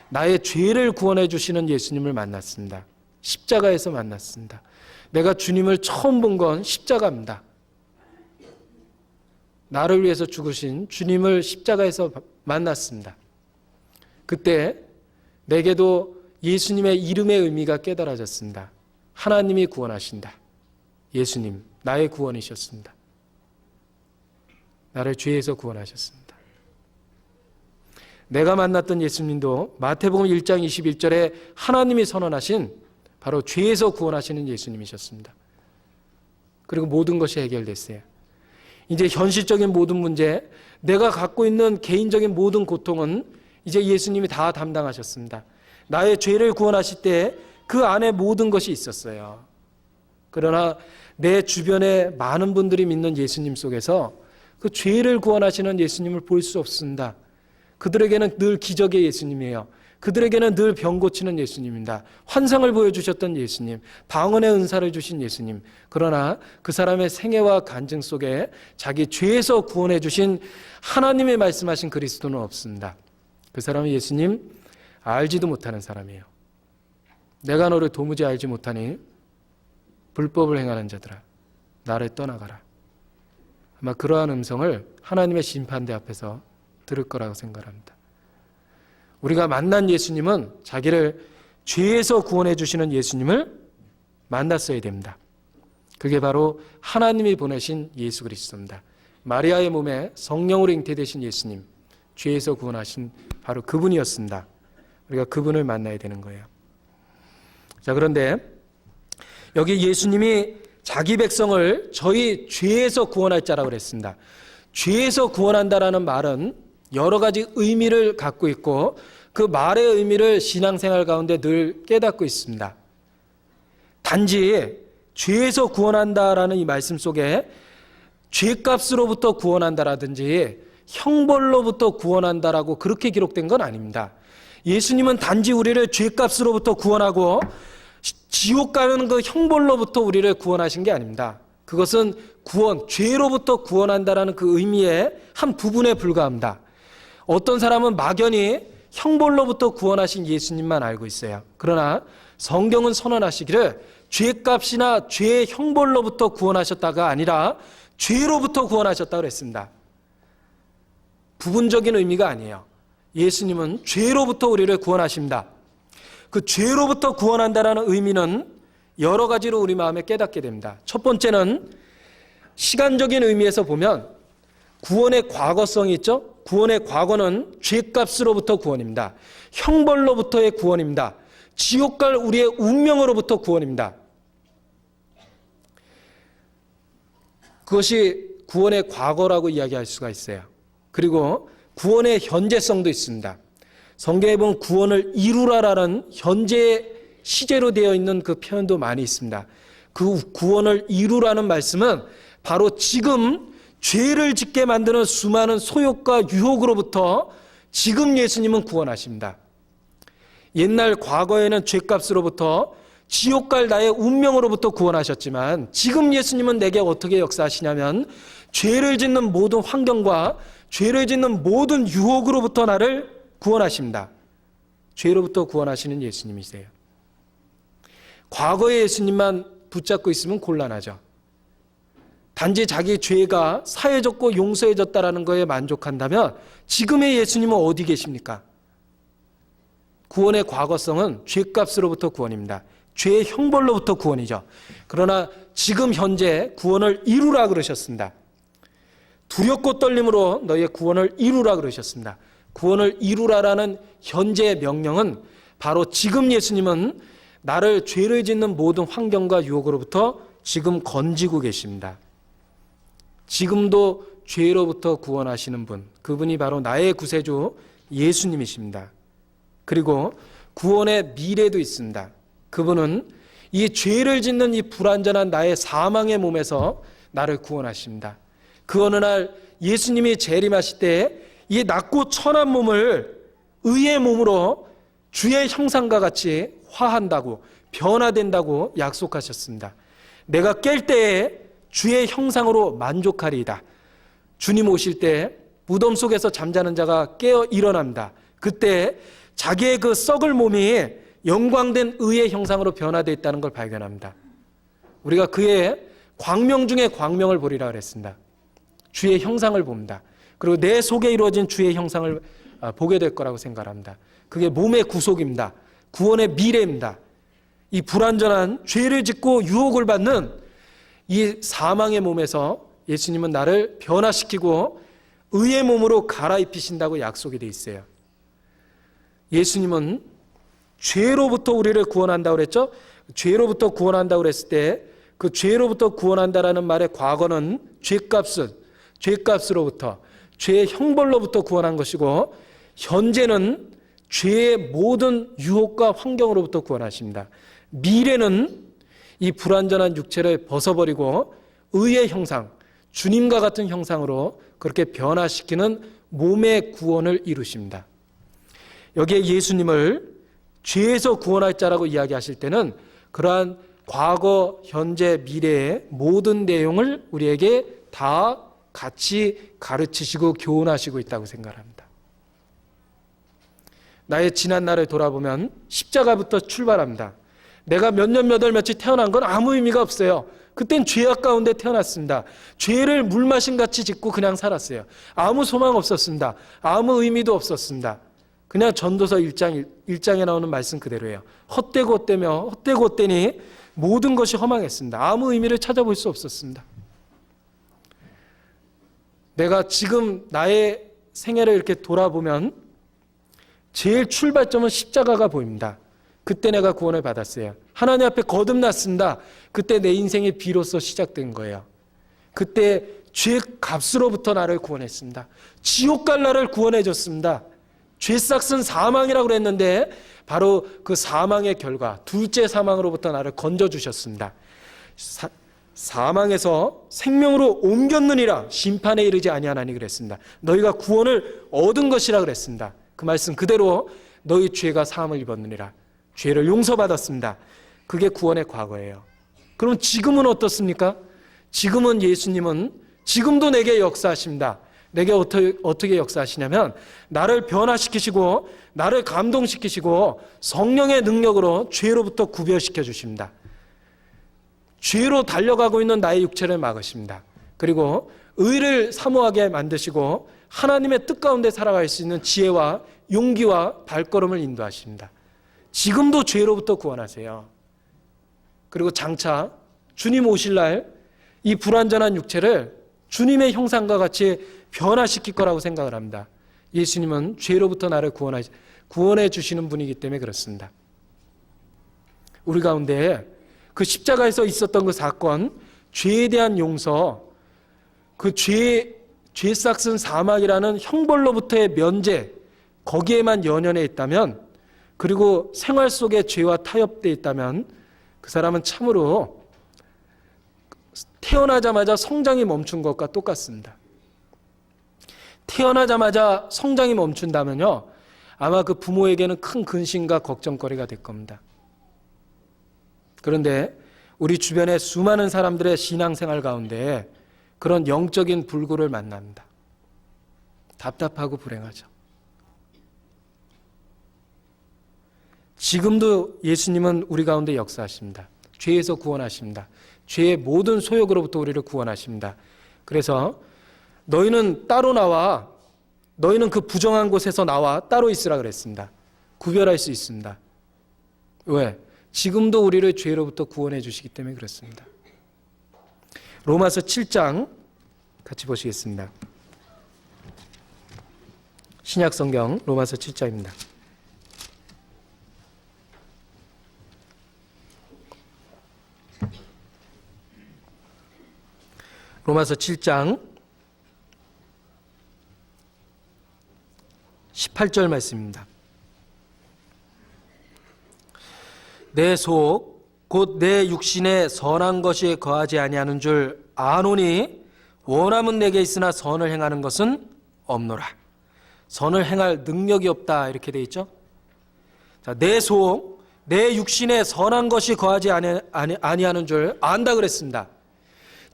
나의 죄를 구원해 주시는 예수님을 만났습니다. 십자가에서 만났습니다. 내가 주님을 처음 본 건 십자가입니다. 나를 위해서 죽으신 주님을 십자가에서 만났습니다. 그때 내게도 예수님의 이름의 의미가 깨달아졌습니다. 하나님이 구원하신다. 예수님, 나의 구원이셨습니다. 나를 죄에서 구원하셨습니다. 내가 만났던 예수님도 마태복음 1장 21절에 하나님이 선언하신 바로 죄에서 구원하시는 예수님이셨습니다. 그리고 모든 것이 해결됐어요. 이제 현실적인 모든 문제, 내가 갖고 있는 개인적인 모든 고통은 이제 예수님이 다 담당하셨습니다. 나의 죄를 구원하실 때 그 안에 모든 것이 있었어요. 그러나 내 주변에 많은 분들이 믿는 예수님 속에서 그 죄를 구원하시는 예수님을 볼 수 없습니다. 그들에게는 늘 기적의 예수님이에요. 그들에게는 늘 병 고치는 예수님입니다. 환상을 보여주셨던 예수님, 방언의 은사를 주신 예수님. 그러나 그 사람의 생애와 간증 속에 자기 죄에서 구원해 주신 하나님이 말씀하신 그리스도는 없습니다. 그 사람은 예수님 알지도 못하는 사람이에요. 내가 너를 도무지 알지 못하니 불법을 행하는 자들아 나를 떠나가라. 아마 그러한 음성을 하나님의 심판대 앞에서 들을 거라고 생각합니다. 우리가 만난 예수님은 자기를 죄에서 구원해 주시는 예수님을 만났어야 됩니다. 그게 바로 하나님이 보내신 예수 그리스도입니다. 마리아의 몸에 성령으로 잉태되신 예수님, 죄에서 구원하신 바로 그분이었습니다. 우리가 그분을 만나야 되는 거예요. 자, 그런데 여기 예수님이 자기 백성을 저희 죄에서 구원할 자라고 그랬습니다. 죄에서 구원한다라는 말은 여러 가지 의미를 갖고 있고 그 말의 의미를 신앙생활 가운데 늘 깨닫고 있습니다. 단지 죄에서 구원한다라는 이 말씀 속에 죄값으로부터 구원한다라든지 형벌로부터 구원한다라고 그렇게 기록된 건 아닙니다. 예수님은 단지 우리를 죄값으로부터 구원하고 지옥 가는 그 형벌로부터 우리를 구원하신 게 아닙니다. 그것은 구원, 죄로부터 구원한다라는 그 의미의 한 부분에 불과합니다. 어떤 사람은 막연히 형벌로부터 구원하신 예수님만 알고 있어요. 그러나 성경은 선언하시기를 죄값이나 죄의 형벌로부터 구원하셨다가 아니라 죄로부터 구원하셨다고 그랬습니다. 부분적인 의미가 아니에요. 예수님은 죄로부터 우리를 구원하십니다. 그 죄로부터 구원한다라는 의미는 여러 가지로 우리 마음에 깨닫게 됩니다. 첫 번째는 시간적인 의미에서 보면 구원의 과거성이 있죠. 구원의 과거는 죄값으로부터 구원입니다. 형벌로부터의 구원입니다. 지옥 갈 우리의 운명으로부터 구원입니다. 그것이 구원의 과거라고 이야기할 수가 있어요. 그리고 구원의 현재성도 있습니다. 성경에 보면 구원을 이루라라는 현재 시제로 되어 있는 그 표현도 많이 있습니다. 그 구원을 이루라는 말씀은 바로 지금 죄를 짓게 만드는 수많은 소욕과 유혹으로부터 지금 예수님은 구원하십니다. 옛날 과거에는 죄값으로부터 지옥 갈 나의 운명으로부터 구원하셨지만 지금 예수님은 내게 어떻게 역사하시냐면 죄를 짓는 모든 환경과 죄를 짓는 모든 유혹으로부터 나를 구원하십니다. 죄로부터 구원하시는 예수님이세요. 과거의 예수님만 붙잡고 있으면 곤란하죠. 단지 자기 죄가 사해졌고 용서해졌다라는 거에 만족한다면 지금의 예수님은 어디 계십니까? 구원의 과거성은 죄값으로부터 구원입니다. 죄의 형벌로부터 구원이죠. 그러나 지금 현재 구원을 이루라 그러셨습니다. 두렵고 떨림으로 너희의 구원을 이루라 그러셨습니다. 구원을 이루라라는 현재의 명령은 바로 지금 예수님은 나를 죄를 짓는 모든 환경과 유혹으로부터 지금 건지고 계십니다. 지금도 죄로부터 구원하시는 분, 그분이 바로 나의 구세주 예수님이십니다. 그리고 구원의 미래도 있습니다. 그분은 이 죄를 짓는 이 불완전한 나의 사망의 몸에서 나를 구원하십니다. 그 어느 날 예수님이 재림하실 때 이 낮고 천한 몸을 의의 몸으로 주의 형상과 같이 화한다고 변화된다고 약속하셨습니다. 내가 깰 때에 주의 형상으로 만족하리이다. 주님 오실 때 무덤 속에서 잠자는 자가 깨어 일어납니다. 그때 자기의 그 썩을 몸이 영광된 의의 형상으로 변화되어 있다는 걸 발견합니다. 우리가 그의 광명 중에 광명을 보리라 그랬습니다. 주의 형상을 봅니다. 그리고 내 속에 이루어진 주의 형상을 보게 될 거라고 생각합니다. 그게 몸의 구속입니다. 구원의 미래입니다. 이 불완전한 죄를 짓고 유혹을 받는 이 사망의 몸에서 예수님은 나를 변화시키고 의의 몸으로 갈아입히신다고 약속이 되어 있어요. 예수님은 죄로부터 우리를 구원한다고 그랬죠? 죄로부터 구원한다고 그랬을 때 그 죄로부터 구원한다라는 말의 과거는 죄값으로부터, 죄의 형벌로부터 구원한 것이고, 현재는 죄의 모든 유혹과 환경으로부터 구원하십니다. 미래는 이 불완전한 육체를 벗어버리고 의의 형상, 주님과 같은 형상으로 그렇게 변화시키는 몸의 구원을 이루십니다. 여기에 예수님을 죄에서 구원할 자라고 이야기하실 때는 그러한 과거, 현재, 미래의 모든 내용을 우리에게 다 같이 가르치시고 교훈하시고 있다고 생각합니다. 나의 지난 날을 돌아보면 십자가부터 출발합니다. 내가 몇 년 몇 월 며칠 태어난 건 아무 의미가 없어요. 그땐 죄악 가운데 태어났습니다. 죄를 물마신 같이 짓고 그냥 살았어요. 아무 소망 없었습니다. 아무 의미도 없었습니다. 그냥 전도서 1장에 나오는 말씀 그대로예요. 헛되고 헛되며 헛되고 헛되니 모든 것이 허망했습니다. 아무 의미를 찾아볼 수 없었습니다. 내가 지금 나의 생애를 이렇게 돌아보면 제일 출발점은 십자가가 보입니다. 그때 내가 구원을 받았어요. 하나님 앞에 거듭났습니다. 그때 내 인생이 비로소 시작된 거예요. 그때 죄 값으로부터 나를 구원했습니다. 지옥 갈 나를 구원해 줬습니다. 죄싹은 사망이라고 그랬는데 바로 그 사망의 결과, 둘째 사망으로부터 나를 건져주셨습니다. 사망에서 생명으로 옮겼느니라 심판에 이르지 아니하나니 그랬습니다. 너희가 구원을 얻은 것이라 그랬습니다. 그 말씀 그대로 너희 죄가 사함을 입었느니라. 죄를 용서받았습니다. 그게 구원의 과거예요. 그럼 지금은 어떻습니까? 지금은 예수님은 지금도 내게 역사하십니다. 내게 어떻게 역사하시냐면 나를 변화시키시고 나를 감동시키시고 성령의 능력으로 죄로부터 구별시켜 주십니다. 죄로 달려가고 있는 나의 육체를 막으십니다. 그리고 의를 사모하게 만드시고 하나님의 뜻 가운데 살아갈 수 있는 지혜와 용기와 발걸음을 인도하십니다. 지금도 죄로부터 구원하세요. 그리고 장차 주님 오실 날 이 불완전한 육체를 주님의 형상과 같이 변화시킬 거라고 생각을 합니다. 예수님은 죄로부터 나를 구원해 주시는 분이기 때문에 그렇습니다. 우리 가운데 그 십자가에서 있었던 그 사건, 죄에 대한 용서, 그 죄싹은 사망이라는 형벌로부터의 면제, 거기에만 연연해 있다면, 그리고 생활 속에 죄와 타협되어 있다면 그 사람은 참으로 태어나자마자 성장이 멈춘 것과 똑같습니다. 태어나자마자 성장이 멈춘다면요, 아마 그 부모에게는 큰 근심과 걱정거리가 될 겁니다. 그런데 우리 주변의 수많은 사람들의 신앙생활 가운데 그런 영적인 불구를 만납니다. 답답하고 불행하죠. 지금도 예수님은 우리 가운데 역사하십니다. 죄에서 구원하십니다. 죄의 모든 소욕으로부터 우리를 구원하십니다. 그래서 너희는 따로 나와, 너희는 그 부정한 곳에서 나와 따로 있으라 그랬습니다. 구별할 수 있습니다. 왜? 지금도 우리를 죄로부터 구원해 주시기 때문에 그렇습니다. 로마서 7장 같이 보시겠습니다. 신약성경 로마서 7장입니다. 로마서 7장 18절 말씀입니다. 내 속 곧 내 육신에 선한 것이 거하지 아니하는 줄 아노니 원함은 내게 있으나 선을 행하는 것은 없노라. 선을 행할 능력이 없다 이렇게 돼 있죠. 자, 내 속, 내 육신에 선한 것이 거하지 아니하는 줄 안다 그랬습니다.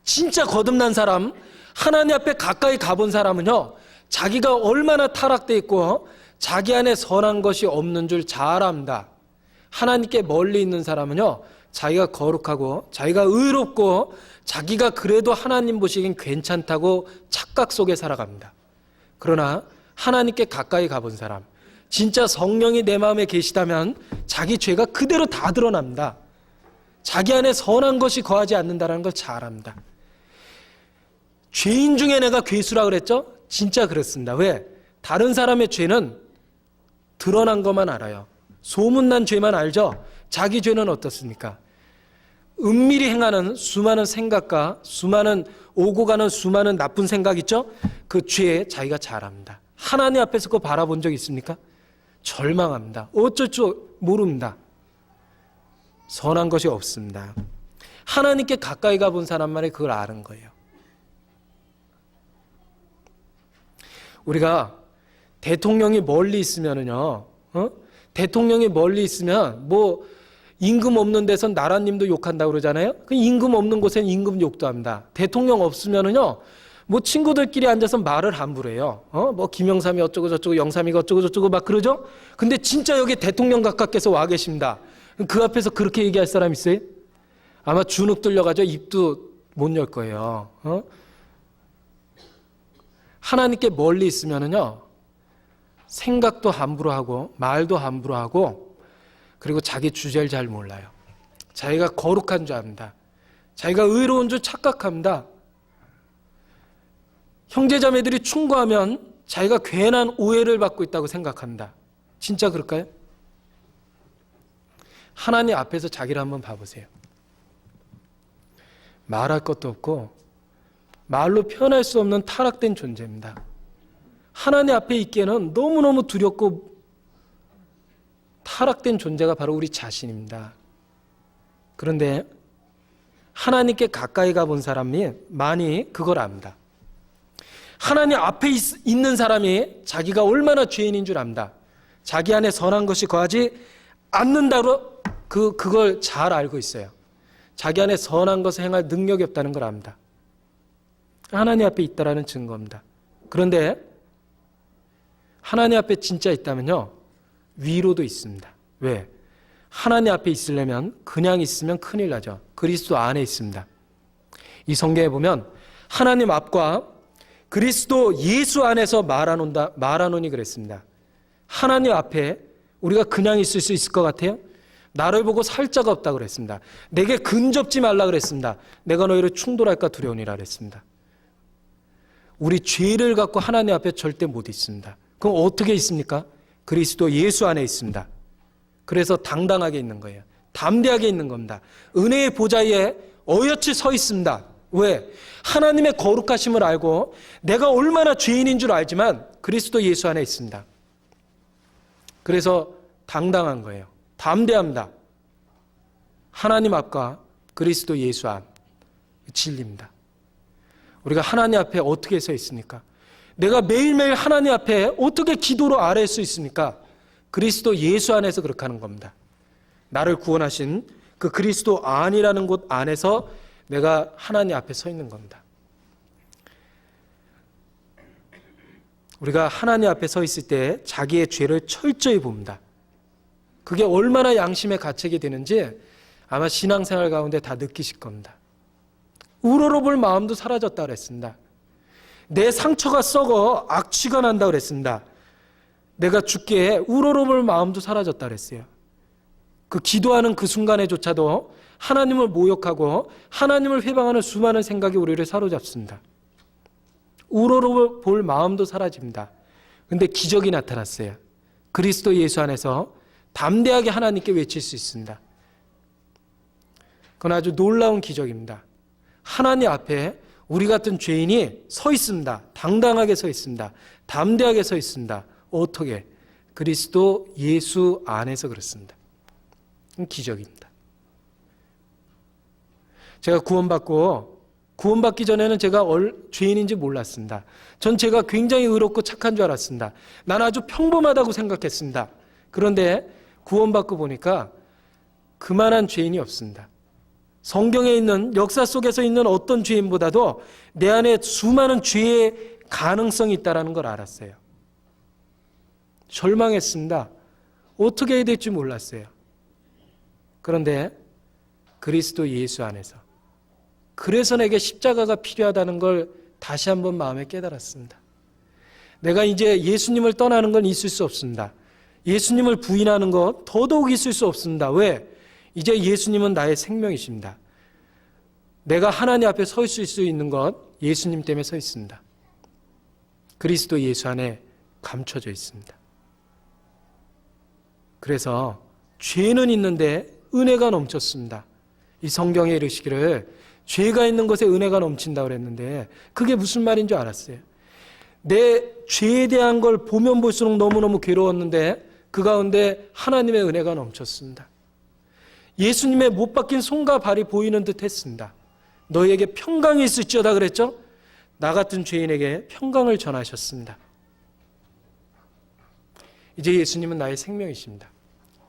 진짜 거듭난 사람, 하나님 앞에 가까이 가본 사람은요, 자기가 얼마나 타락되어 있고 자기 안에 선한 것이 없는 줄 잘 압니다. 하나님께 멀리 있는 사람은요, 자기가 거룩하고 자기가 의롭고 자기가 그래도 하나님 보시기엔 괜찮다고 착각 속에 살아갑니다. 그러나 하나님께 가까이 가본 사람, 진짜 성령이 내 마음에 계시다면 자기 죄가 그대로 다 드러납니다. 자기 안에 선한 것이 거하지 않는다는 걸 잘 압니다. 죄인 중에 내가 괴수라 그랬죠? 진짜 그렇습니다. 왜? 다른 사람의 죄는 드러난 것만 알아요. 소문난 죄만 알죠? 자기 죄는 어떻습니까? 은밀히 행하는 수많은 생각과 수많은 오고 가는 수많은 나쁜 생각 있죠? 그 죄 자기가 잘 압니다. 하나님 앞에서 그거 바라본 적 있습니까? 절망합니다. 어쩔 줄 모릅니다. 선한 것이 없습니다. 하나님께 가까이 가본 사람만이 그걸 아는 거예요. 우리가 대통령이 멀리 있으면은요, 대통령이 멀리 있으면 뭐 임금 없는 데선 나라님도 욕한다고 그러잖아요. 그 임금 없는 곳엔 임금 욕도 합니다. 대통령 없으면은요, 뭐 친구들끼리 앉아서 말을 함부로 해요. 뭐 김영삼이 어쩌고 저쩌고 영삼이가 어쩌고 저쩌고 막 그러죠. 근데 진짜 여기 대통령 각하께서 와 계십니다. 그 앞에서 그렇게 얘기할 사람 있어요? 아마 주눅 들려가지고 입도 못 열 거예요. 하나님께 멀리 있으면은요, 생각도 함부로 하고 말도 함부로 하고, 그리고 자기 주제를 잘 몰라요. 자기가 거룩한 줄 압니다. 자기가 의로운 줄 착각합니다. 형제자매들이 충고하면 자기가 괜한 오해를 받고 있다고 생각합니다. 진짜 그럴까요? 하나님 앞에서 자기를 한번 봐보세요. 말할 것도 없고 말로 표현할 수 없는 타락된 존재입니다. 하나님 앞에 있기에는 너무너무 두렵고 타락된 존재가 바로 우리 자신입니다. 그런데 하나님께 가까이 가본 사람이 많이 그걸 압니다. 하나님 앞에 있는 사람이 자기가 얼마나 죄인인 줄 압니다. 자기 안에 선한 것이 거하지 않는다고 그걸 잘 알고 있어요. 자기 안에 선한 것을 행할 능력이 없다는 걸 압니다. 하나님 앞에 있다라는 증거입니다. 그런데 하나님 앞에 진짜 있다면요, 위로도 있습니다. 왜? 하나님 앞에 있으려면 그냥 있으면 큰일 나죠. 그리스도 안에 있습니다. 이 성경에 보면 하나님 앞과 그리스도 예수 안에서 말하노니 그랬습니다. 하나님 앞에 우리가 그냥 있을 수 있을 것 같아요? 나를 보고 살자가 없다고 그랬습니다. 내게 근접지 말라 그랬습니다. 내가 너희를 충돌할까 두려우니라 그랬습니다. 우리 죄를 갖고 하나님 앞에 절대 못 있습니다. 그럼 어떻게 있습니까? 그리스도 예수 안에 있습니다. 그래서 당당하게 있는 거예요. 담대하게 있는 겁니다. 은혜의 보좌에 어여치 서 있습니다. 왜? 하나님의 거룩하심을 알고 내가 얼마나 죄인인 줄 알지만 그리스도 예수 안에 있습니다. 그래서 당당한 거예요. 담대합니다. 하나님 앞과 그리스도 예수 안, 진리입니다. 우리가 하나님 앞에 어떻게 서 있습니까? 내가 매일매일 하나님 앞에 어떻게 기도로 아뢰을 수 있습니까? 그리스도 예수 안에서 그렇게 하는 겁니다. 나를 구원하신 그 그리스도 안이라는 곳 안에서 내가 하나님 앞에 서 있는 겁니다. 우리가 하나님 앞에 서 있을 때 자기의 죄를 철저히 봅니다. 그게 얼마나 양심에 가책이 되는지 아마 신앙생활 가운데 다 느끼실 겁니다. 우러러볼 마음도 사라졌다 그랬습니다. 내 상처가 썩어 악취가 난다 그랬습니다. 내가 죽게 우러러볼 마음도 사라졌다 그랬어요. 그 기도하는 그 순간에조차도 하나님을 모욕하고 하나님을 회방하는 수많은 생각이 우리를 사로잡습니다. 우러러볼 마음도 사라집니다. 그런데 기적이 나타났어요. 그리스도 예수 안에서 담대하게 하나님께 외칠 수 있습니다. 그건 아주 놀라운 기적입니다. 하나님 앞에 우리 같은 죄인이 서 있습니다. 당당하게 서 있습니다. 담대하게 서 있습니다. 어떻게? 그리스도 예수 안에서 그렇습니다. 기적입니다. 제가 구원받기 전에는 제가 죄인인지 몰랐습니다. 전 제가 굉장히 의롭고 착한 줄 알았습니다. 난 아주 평범하다고 생각했습니다. 그런데 구원받고 보니까 그만한 죄인이 없습니다. 성경에 있는 역사 속에서 있는 어떤 죄인보다도 내 안에 수많은 죄의 가능성이 있다는 걸 알았어요. 절망했습니다. 어떻게 해야 될지 몰랐어요. 그런데 그리스도 예수 안에서, 그래서 내게 십자가가 필요하다는 걸 다시 한번 마음에 깨달았습니다. 내가 이제 예수님을 떠나는 건 있을 수 없습니다. 예수님을 부인하는 것 더더욱 있을 수 없습니다. 왜? 이제 예수님은 나의 생명이십니다. 내가 하나님 앞에 설 수 있는 것 예수님 때문에 서 있습니다. 그리스도 예수 안에 감춰져 있습니다. 그래서 죄는 있는데 은혜가 넘쳤습니다. 이 성경에 이르시기를 죄가 있는 것에 은혜가 넘친다고 그랬는데 그게 무슨 말인 줄 알았어요. 내 죄에 대한 걸 보면 볼수록 너무너무 괴로웠는데 그 가운데 하나님의 은혜가 넘쳤습니다. 예수님의 못 박힌 손과 발이 보이는 듯 했습니다. 너희에게 평강이 있을지어다 그랬죠? 나 같은 죄인에게 평강을 전하셨습니다. 이제 예수님은 나의 생명이십니다.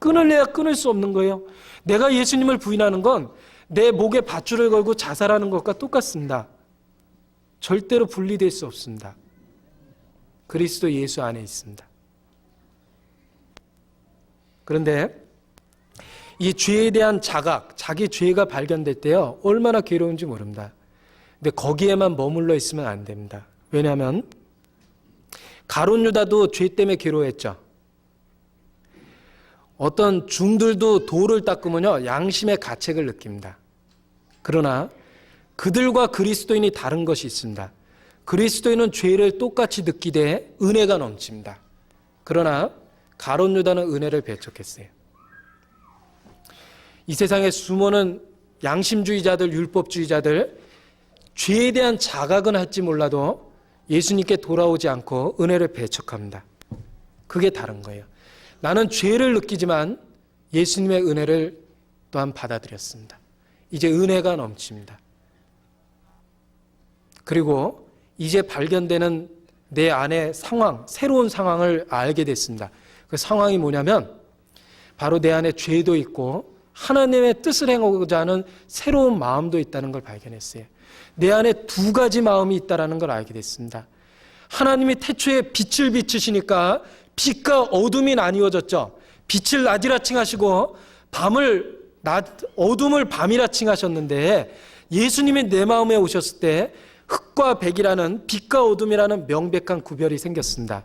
끊을래야 끊을 수 없는 거예요. 내가 예수님을 부인하는 건 내 목에 밧줄을 걸고 자살하는 것과 똑같습니다. 절대로 분리될 수 없습니다. 그리스도 예수 안에 있습니다. 그런데 이 죄에 대한 자각, 자기 죄가 발견될 때요, 얼마나 괴로운지 모릅니다. 근데 거기에만 머물러 있으면 안 됩니다. 왜냐하면 가룟 유다도 죄 때문에 괴로워했죠. 어떤 중들도 돌을 닦으면요, 양심의 가책을 느낍니다. 그러나 그들과 그리스도인이 다른 것이 있습니다. 그리스도인은 죄를 똑같이 느끼되 은혜가 넘칩니다. 그러나 가룟 유다는 은혜를 배척했어요. 이 세상의 수많은 양심주의자들, 율법주의자들, 죄에 대한 자각은 할지 몰라도 예수님께 돌아오지 않고 은혜를 배척합니다. 그게 다른 거예요. 나는 죄를 느끼지만 예수님의 은혜를 또한 받아들였습니다. 이제 은혜가 넘칩니다. 그리고 이제 발견되는 내 안의 상황, 새로운 상황을 알게 됐습니다. 그 상황이 뭐냐면 바로 내 안에 죄도 있고 하나님의 뜻을 행하고자 하는 새로운 마음도 있다는 걸 발견했어요. 내 안에 두 가지 마음이 있다는 걸 알게 됐습니다. 하나님이 태초에 빛을 비추시니까 빛과 어둠이 나뉘어졌죠. 빛을 낮이라 칭하시고 어둠을 밤이라 칭하셨는데 예수님이 내 마음에 오셨을 때 흑과 백이라는 빛과 어둠이라는 명백한 구별이 생겼습니다.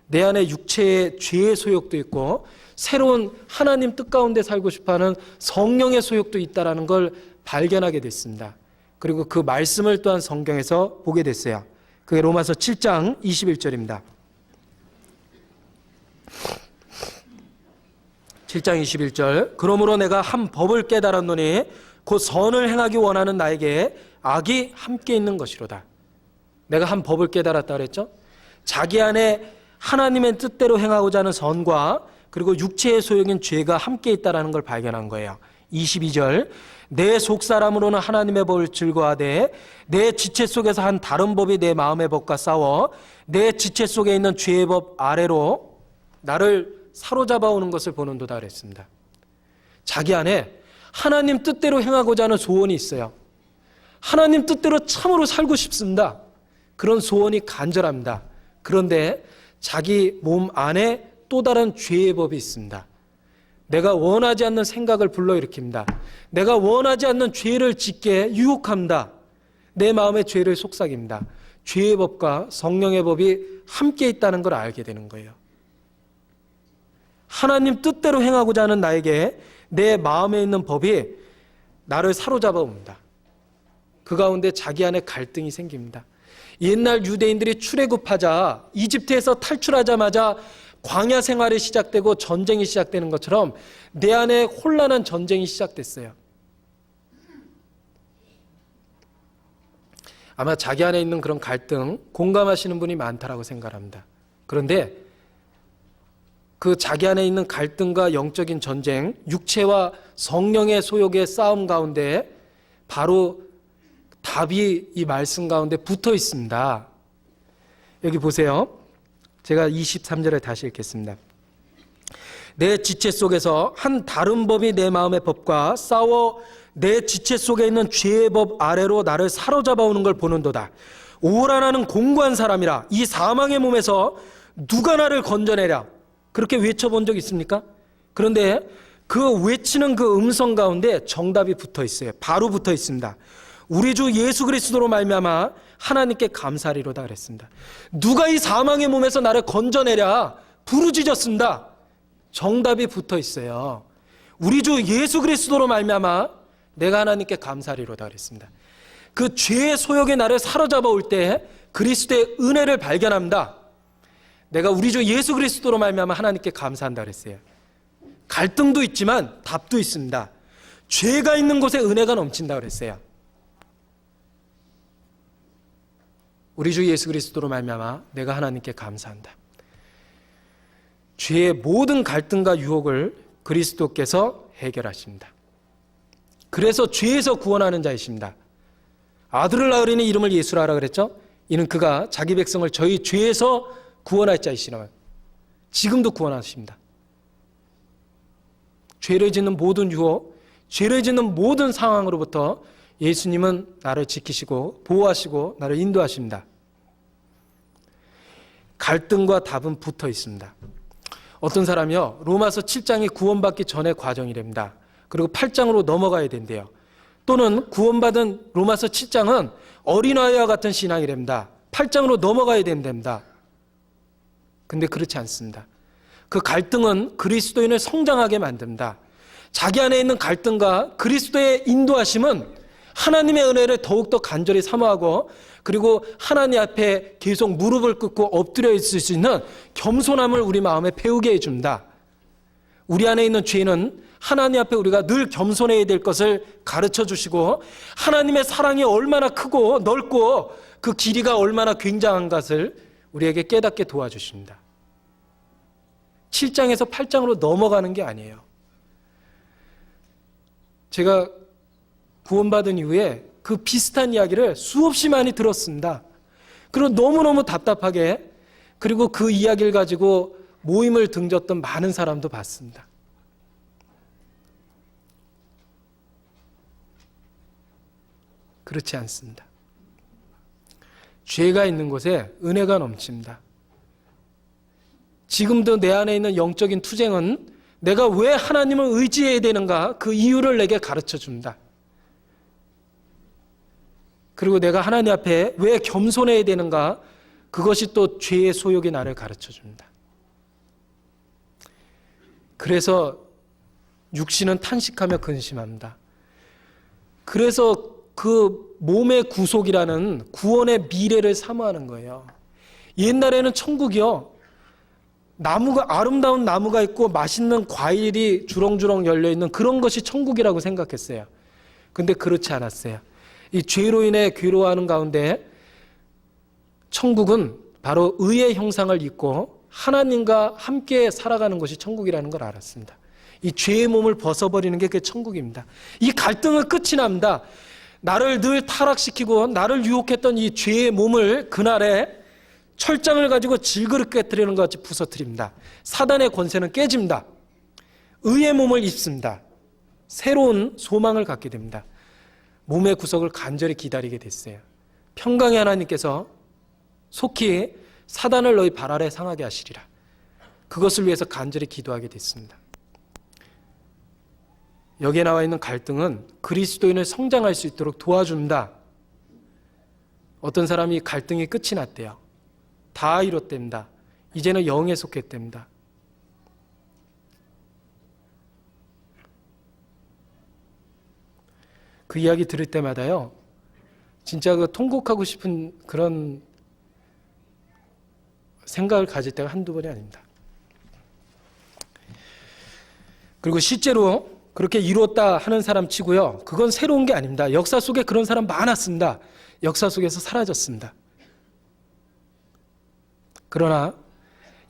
내 안에 육체의 죄의 소욕도 있고 새로운 하나님 뜻 가운데 살고 싶어하는 성령의 소욕도 있다는 걸 발견하게 됐습니다. 그리고 그 말씀을 또한 성경에서 보게 됐어요. 그게 로마서 7장 21절입니다. 7장 21절. 그러므로 내가 한 법을 깨달았노니 곧 선을 행하기 원하는 나에게 악이 함께 있는 것이로다. 내가 한 법을 깨달았다 그랬죠? 자기 안에 하나님의 뜻대로 행하고자 하는 선과 그리고 육체의 소욕인 죄가 함께 있다는 걸 발견한 거예요. 22절. 내 속사람으로는 하나님의 법을 즐거워하되 내 지체 속에서 한 다른 법이 내 마음의 법과 싸워 내 지체 속에 있는 죄의 법 아래로 나를 사로잡아 오는 것을 보는도다 그랬습니다. 자기 안에 하나님 뜻대로 행하고자 하는 소원이 있어요. 하나님 뜻대로 참으로 살고 싶습니다. 그런 소원이 간절합니다. 그런데 자기 몸 안에 또 다른 죄의 법이 있습니다. 내가 원하지 않는 생각을 불러일으킵니다. 내가 원하지 않는 죄를 짓게 유혹합니다. 내 마음의 죄를 속삭입니다. 죄의 법과 성령의 법이 함께 있다는 걸 알게 되는 거예요. 하나님 뜻대로 행하고자 하는 나에게 내 마음에 있는 법이 나를 사로잡아 옵니다. 그 가운데 자기 안에 갈등이 생깁니다. 옛날 유대인들이 출애굽하자 이집트에서 탈출하자마자 광야 생활이 시작되고 전쟁이 시작되는 것처럼 내 안에 혼란한 전쟁이 시작됐어요. 아마 자기 안에 있는 그런 갈등 공감하시는 분이 많다라고 생각합니다. 그런데 그 자기 안에 있는 갈등과 영적인 전쟁, 육체와 성령의 소욕의 싸움 가운데 바로 답이 이 말씀 가운데 붙어 있습니다. 여기 보세요. 제가 23절에 다시 읽겠습니다. 내 지체 속에서 한 다른 법이 내 마음의 법과 싸워 내 지체 속에 있는 죄의 법 아래로 나를 사로잡아 오는 걸 보는도다. 오라나는 공고한 사람이라 이 사망의 몸에서 누가 나를 건져내랴. 그렇게 외쳐본 적 있습니까? 그런데 그 외치는 그 음성 가운데 정답이 붙어 있어요. 바로 붙어 있습니다. 우리 주 예수 그리스도로 말미암아 하나님께 감사하리로다 그랬습니다. 누가 이 사망의 몸에서 나를 건져내랴 부르짖었습니다. 정답이 붙어 있어요. 우리 주 예수 그리스도로 말미암아 내가 하나님께 감사하리로다 그랬습니다. 그 죄의 소욕이 나를 사로잡아 올 때 그리스도의 은혜를 발견합니다. 내가 우리 주 예수 그리스도로 말미암아 하나님께 감사한다 그랬어요. 갈등도 있지만 답도 있습니다. 죄가 있는 곳에 은혜가 넘친다 그랬어요. 우리 주 예수 그리스도로 말미암아 내가 하나님께 감사한다. 죄의 모든 갈등과 유혹을 그리스도께서 해결하십니다. 그래서 죄에서 구원하는 자이십니다. 아들을 낳으리니 이름을 예수라 하라 그랬죠? 이는 그가 자기 백성을 저희 죄에서 구원할 자이시라. 지금도 구원하십니다. 죄를 짓는 모든 유혹, 죄를 짓는 모든 상황으로부터 예수님은 나를 지키시고 보호하시고 나를 인도하십니다. 갈등과 답은 붙어 있습니다. 어떤 사람이요, 로마서 7장이 구원받기 전의 과정이랍니다. 그리고 8장으로 넘어가야 된대요. 또는 구원받은 로마서 7장은 어린아이와 같은 신앙이랍니다. 8장으로 넘어가야 된답니다. 근데 그렇지 않습니다. 그 갈등은 그리스도인을 성장하게 만듭니다. 자기 안에 있는 갈등과 그리스도의 인도하심은 하나님의 은혜를 더욱더 간절히 사모하고 그리고 하나님 앞에 계속 무릎을 꿇고 엎드려 있을 수 있는 겸손함을 우리 마음에 배우게 해줍니다. 우리 안에 있는 죄는 하나님 앞에 우리가 늘 겸손해야 될 것을 가르쳐 주시고 하나님의 사랑이 얼마나 크고 넓고 그 길이가 얼마나 굉장한 것을 우리에게 깨닫게 도와주십니다. 7장에서 8장으로 넘어가는 게 아니에요. 제가 구원받은 이후에 그 비슷한 이야기를 수없이 많이 들었습니다. 그리고 너무너무 답답하게 그리고 그 이야기를 가지고 모임을 등졌던 많은 사람도 봤습니다. 그렇지 않습니다. 죄가 있는 곳에 은혜가 넘칩니다. 지금도 내 안에 있는 영적인 투쟁은 내가 왜 하나님을 의지해야 되는가 그 이유를 내게 가르쳐 줍니다. 그리고 내가 하나님 앞에 왜 겸손해야 되는가 그것이 또 죄의 소욕이 나를 가르쳐 줍니다. 그래서 육신은 탄식하며 근심합니다. 그래서 그 몸의 구속이라는 구원의 미래를 사모하는 거예요. 옛날에는 천국이요, 나무가, 아름다운 나무가 있고 맛있는 과일이 주렁주렁 열려있는 그런 것이 천국이라고 생각했어요. 근데 그렇지 않았어요. 이 죄로 인해 괴로워하는 가운데 천국은 바로 의의 형상을 입고 하나님과 함께 살아가는 것이 천국이라는 걸 알았습니다. 이 죄의 몸을 벗어버리는 게 그게 천국입니다. 이 갈등은 끝이 납니다. 나를 늘 타락시키고 나를 유혹했던 이 죄의 몸을 그날에 철장을 가지고 질그릇 깨뜨리는 것 같이 부서뜨립니다. 사단의 권세는 깨집니다. 의의 몸을 입습니다. 새로운 소망을 갖게 됩니다. 몸의 구속을 간절히 기다리게 됐어요. 평강의 하나님께서 속히 사단을 너희 발 아래 상하게 하시리라. 그것을 위해서 간절히 기도하게 됐습니다. 여기에 나와 있는 갈등은 그리스도인을 성장할 수 있도록 도와준다. 어떤 사람이 갈등이 끝이 났대요. 다 이뤘답니다. 이제는 영에 속했답니다. 그 이야기 들을 때마다요, 진짜 그 통곡하고 싶은 그런 생각을 가질 때가 한두 번이 아닙니다. 그리고 실제로 그렇게 이뤘다 하는 사람 치고요, 그건 새로운 게 아닙니다. 역사 속에 그런 사람 많았습니다. 역사 속에서 사라졌습니다. 그러나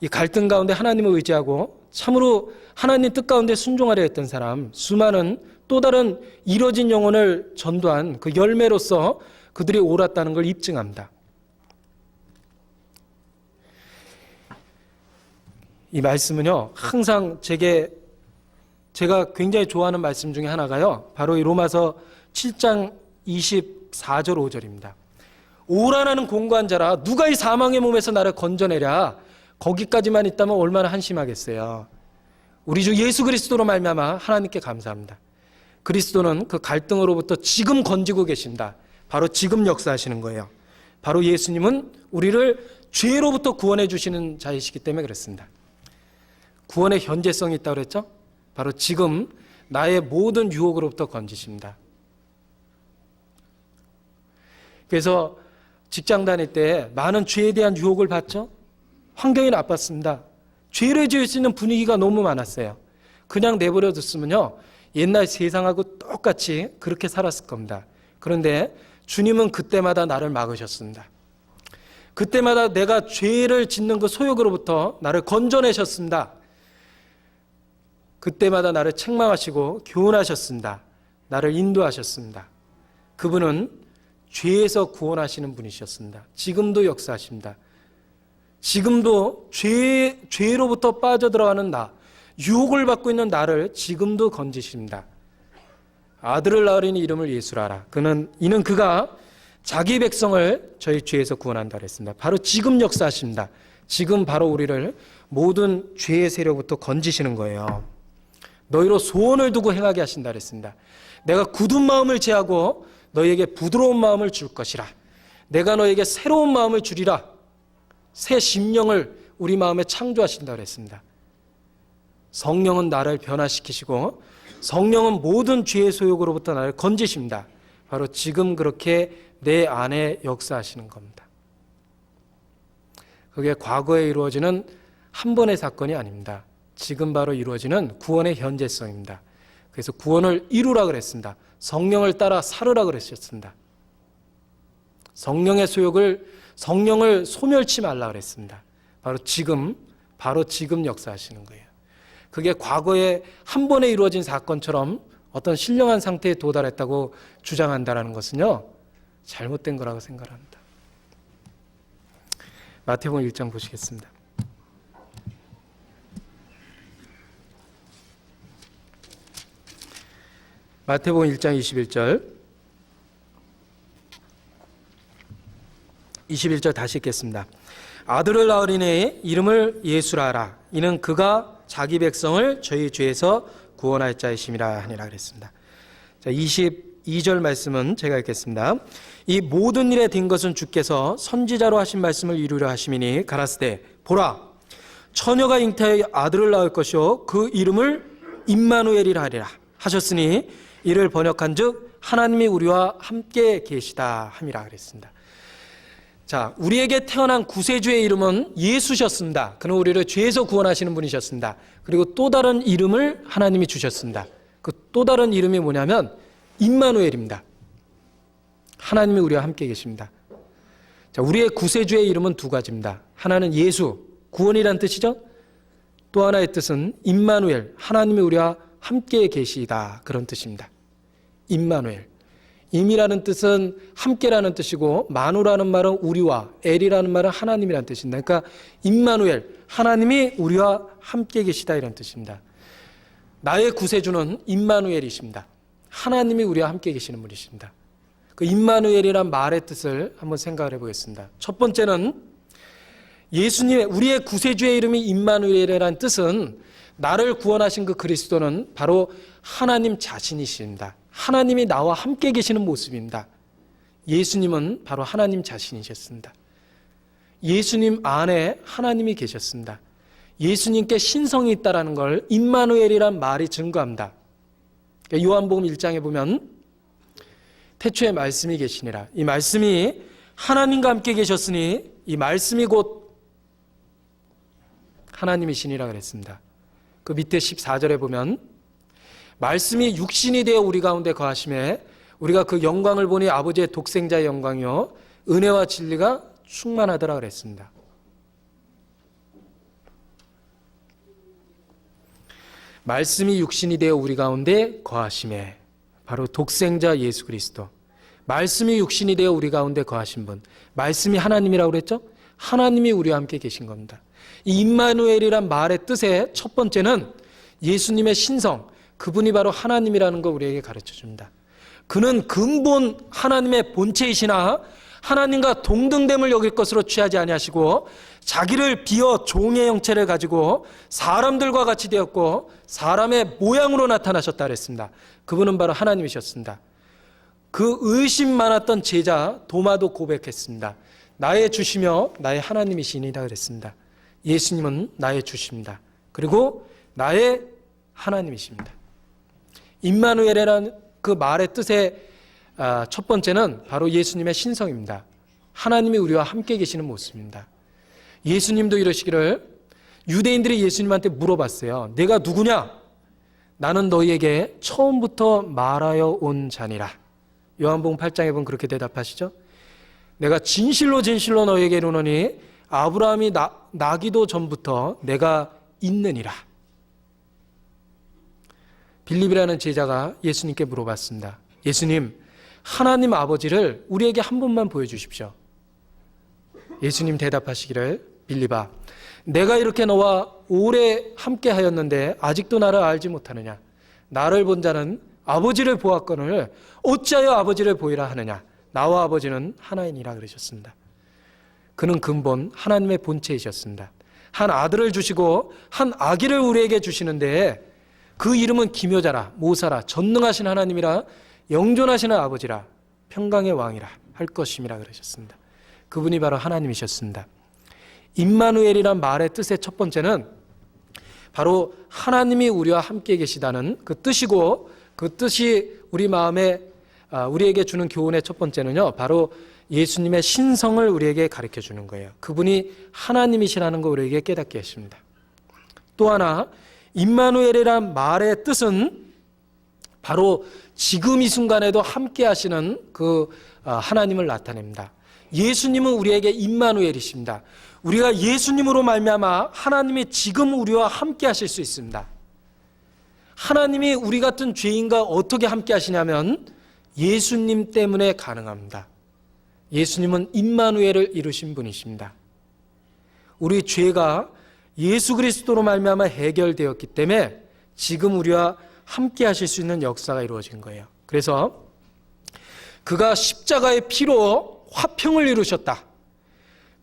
이 갈등 가운데 하나님을 의지하고 참으로 하나님 뜻 가운데 순종하려 했던 사람, 수많은 또 다른 이뤄진 영혼을 전도한 그 열매로서 그들이 옳았다는 걸 입증합니다. 이 말씀은요, 항상 제가 굉장히 좋아하는 말씀 중에 하나가요, 바로 이 로마서 7장 24절 5절입니다. 오라나는 공고한 자라 누가 이 사망의 몸에서 나를 건져내랴. 거기까지만 있다면 얼마나 한심하겠어요. 우리 주 예수 그리스도로 말미암아 하나님께 감사합니다. 그리스도는 그 갈등으로부터 지금 건지고 계신다. 바로 지금 역사하시는 거예요. 바로 예수님은 우리를 죄로부터 구원해 주시는 자이시기 때문에 그렇습니다. 구원의 현재성이 있다고 그랬죠? 바로 지금 나의 모든 유혹으로부터 건지십니다. 그래서 직장 다닐 때 많은 죄에 대한 유혹을 받죠? 환경이 나빴습니다. 죄를 지을 수 있는 분위기가 너무 많았어요. 그냥 내버려 뒀으면요, 옛날 세상하고 똑같이 그렇게 살았을 겁니다. 그런데 주님은 그때마다 나를 막으셨습니다. 그때마다 내가 죄를 짓는 그 소욕으로부터 나를 건져내셨습니다. 그때마다 나를 책망하시고 교훈하셨습니다. 나를 인도하셨습니다. 그분은 죄에서 구원하시는 분이셨습니다. 지금도 역사하십니다. 지금도 죄로부터 빠져들어가는 나, 유혹을 받고 있는 나를 지금도 건지십니다. 아들을 낳으리니 이름을 예수라 하라. 이는 그가 자기 백성을 저희 죄에서 구원한다 그랬습니다. 바로 지금 역사하십니다. 지금 바로 우리를 모든 죄의 세력부터 건지시는 거예요. 너희로 소원을 두고 행하게 하신다 그랬습니다. 내가 굳은 마음을 제하고 너희에게 부드러운 마음을 줄 것이라. 내가 너희에게 새로운 마음을 주리라. 새 심령을 우리 마음에 창조하신다 그랬습니다. 성령은 나를 변화시키시고 성령은 모든 죄의 소욕으로부터 나를 건지십니다. 바로 지금 그렇게 내 안에 역사하시는 겁니다. 그게 과거에 이루어지는 한 번의 사건이 아닙니다. 지금 바로 이루어지는 구원의 현재성입니다. 그래서 구원을 이루라 그랬습니다. 성령을 따라 살으라 그랬습니다. 성령의 성령을 소멸치 말라 그랬습니다. 바로 지금 역사하시는 거예요. 그게 과거에 한 번에 이루어진 사건처럼 어떤 신령한 상태에 도달했다고 주장한다는 것은요, 잘못된 거라고 생각합니다. 마태복음 1장 보시겠습니다. 마태복음 1장 21절 다시 읽겠습니다. 아들을 낳으리니 이름을 예수라 하라. 이는 그가 자기 백성을 저희 죄에서 구원할 자이심이라 하니라 그랬습니다. 자, 22절 말씀은 제가 읽겠습니다. 이 모든 일에 된 것은 주께서 선지자로 하신 말씀을 이루려 하심이니 가라스되 보라, 처녀가 잉태하여 아들을 낳을 것이요 그 이름을 임마누엘이라 하리라 하셨으니 이를 번역한즉 하나님이 우리와 함께 계시다 함이라 그랬습니다. 자, 우리에게 태어난 구세주의 이름은 예수셨습니다. 그는 우리를 죄에서 구원하시는 분이셨습니다. 그리고 또 다른 이름을 하나님이 주셨습니다. 그 또 다른 이름이 뭐냐면 임마누엘입니다. 하나님이 우리와 함께 계십니다. 자, 우리의 구세주의 이름은 두 가지입니다. 하나는 예수, 구원이란 뜻이죠. 또 하나의 뜻은 임마누엘, 하나님이 우리와 함께 계시다, 그런 뜻입니다. 임마누엘. 임이라는 뜻은 함께라는 뜻이고 마누라는 말은 우리와, 엘이라는 말은 하나님이라는 뜻입니다. 그러니까 임마누엘, 하나님이 우리와 함께 계시다, 이런 뜻입니다. 나의 구세주는 임마누엘이십니다. 하나님이 우리와 함께 계시는 분이십니다. 그 임마누엘이란 말의 뜻을 한번 생각을 해보겠습니다. 첫 번째는 우리의 구세주의 이름이 임마누엘이라는 뜻은 나를 구원하신 그 그리스도는 바로 하나님 자신이십니다. 하나님이 나와 함께 계시는 모습입니다. 예수님은 바로 하나님 자신이셨습니다. 예수님 안에 하나님이 계셨습니다. 예수님께 신성이 있다는 걸 임마누엘이란 말이 증거합니다. 요한복음 1장에 보면 태초에 말씀이 계시니라. 이 말씀이 하나님과 함께 계셨으니 이 말씀이 곧 하나님이시니라 그랬습니다. 그 밑에 14절에 보면 말씀이 육신이 되어 우리 가운데 거하심에 우리가 그 영광을 보니 아버지의 독생자의 영광이요 은혜와 진리가 충만하더라 그랬습니다. 말씀이 육신이 되어 우리 가운데 거하심에, 바로 독생자 예수 그리스도. 말씀이 육신이 되어 우리 가운데 거하신 분, 말씀이 하나님이라고 그랬죠? 하나님이 우리와 함께 계신 겁니다. 이 임마누엘이란 말의 뜻의 첫 번째는 예수님의 신성, 그분이 바로 하나님이라는 걸 우리에게 가르쳐 줍니다. 그는 근본 하나님의 본체이시나 하나님과 동등됨을 여길 것으로 취하지 아니하시고 자기를 비어 종의 형체를 가지고 사람들과 같이 되었고 사람의 모양으로 나타나셨다 그랬습니다. 그분은 바로 하나님이셨습니다. 그 의심 많았던 제자 도마도 고백했습니다. 나의 주시며 나의 하나님이시니라 그랬습니다. 예수님은 나의 주십니다. 그리고 나의 하나님이십니다. 임마누엘이라는 그 말의 뜻의 첫 번째는 바로 예수님의 신성입니다. 하나님이 우리와 함께 계시는 모습입니다. 예수님도 이러시기를, 유대인들이 예수님한테 물어봤어요. 내가 누구냐? 나는 너희에게 처음부터 말하여 온 자니라. 요한복음 8장에 보면 그렇게 대답하시죠. 내가 진실로 진실로 너희에게 이르노니 아브라함이 나기도 전부터 내가 있느니라. 빌립이라는 제자가 예수님께 물어봤습니다. 예수님, 하나님 아버지를 우리에게 한 번만 보여주십시오. 예수님 대답하시기를, 빌립아, 내가 이렇게 너와 오래 함께 하였는데 아직도 나를 알지 못하느냐? 나를 본 자는 아버지를 보았거늘 어찌하여 아버지를 보이라 하느냐? 나와 아버지는 하나이니라 그러셨습니다. 그는 근본 하나님의 본체이셨습니다. 한 아들을 주시고 한 아기를 우리에게 주시는데 그 이름은 기묘자라, 모사라, 전능하신 하나님이라, 영존하시는 아버지라, 평강의 왕이라 할 것임이라 그러셨습니다. 그분이 바로 하나님이셨습니다. 임마누엘이란 말의 뜻의 첫 번째는 바로 하나님이 우리와 함께 계시다는 그 뜻이고, 그 뜻이 우리 마음에 우리에게 주는 교훈의 첫 번째는요, 바로 예수님의 신성을 우리에게 가르쳐 주는 거예요. 그분이 하나님이시라는 거 우리에게 깨닫게 하십니다. 또 하나, 임마누엘이란 말의 뜻은 바로 지금 이 순간에도 함께 하시는 그 하나님을 나타냅니다. 예수님은 우리에게 임마누엘이십니다. 우리가 예수님으로 말미암아 하나님이 지금 우리와 함께 하실 수 있습니다. 하나님이 우리 같은 죄인과 어떻게 함께 하시냐면 예수님 때문에 가능합니다. 예수님은 임마누엘을 이루신 분이십니다. 우리 죄가 예수 그리스도로 말미암아 해결되었기 때문에 지금 우리와 함께 하실 수 있는 역사가 이루어진 거예요. 그래서 그가 십자가의 피로 화평을 이루셨다.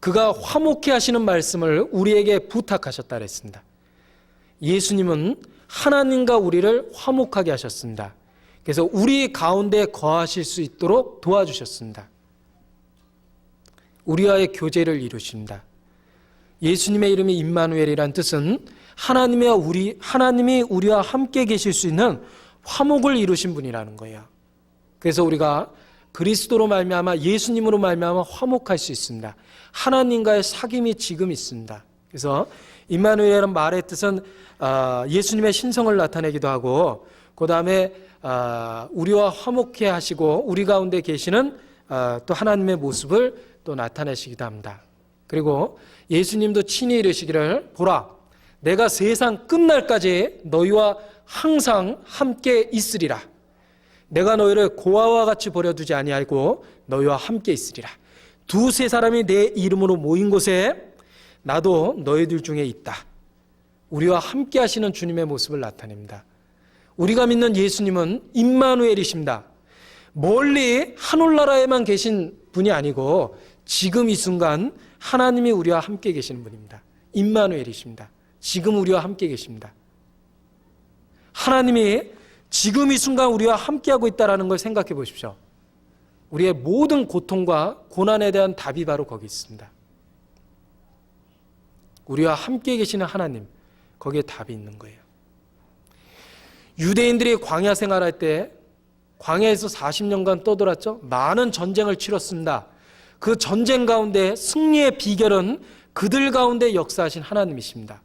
그가 화목케 하시는 말씀을 우리에게 부탁하셨다 그랬습니다. 예수님은 하나님과 우리를 화목하게 하셨습니다. 그래서 우리 가운데 거하실 수 있도록 도와주셨습니다. 우리와의 교제를 이루십니다. 예수님의 이름이 임마누엘이란 뜻은 하나님이 우리와 함께 계실 수 있는 화목을 이루신 분이라는 거예요. 그래서 우리가 그리스도로 말미암아 예수님으로 말미암아 화목할 수 있습니다. 하나님과의 사귐이 지금 있습니다. 그래서 임마누엘이라는 말의 뜻은 예수님의 신성을 나타내기도 하고, 그 다음에 우리와 화목해 하시고 우리 가운데 계시는 또 하나님의 모습을 또 나타내시기도 합니다. 그리고 예수님도 친히 이르시기를, 보라, 내가 세상 끝날까지 너희와 항상 함께 있으리라. 내가 너희를 고아와 같이 버려두지 아니하고 너희와 함께 있으리라. 두세 사람이 내 이름으로 모인 곳에 나도 너희들 중에 있다. 우리와 함께 하시는 주님의 모습을 나타냅니다. 우리가 믿는 예수님은 임마누엘이십니다. 멀리 하늘나라에만 계신 분이 아니고 지금 이 순간 하나님이 우리와 함께 계시는 분입니다. 임마누엘이십니다. 지금 우리와 함께 계십니다. 하나님이 지금 이 순간 우리와 함께하고 있다는 걸 생각해 보십시오. 우리의 모든 고통과 고난에 대한 답이 바로 거기 있습니다. 우리와 함께 계시는 하나님, 거기에 답이 있는 거예요. 유대인들이 광야 생활할 때 광야에서 40년간 떠돌았죠. 많은 전쟁을 치렀습니다. 그 전쟁 가운데 승리의 비결은 그들 가운데 역사하신 하나님이십니다.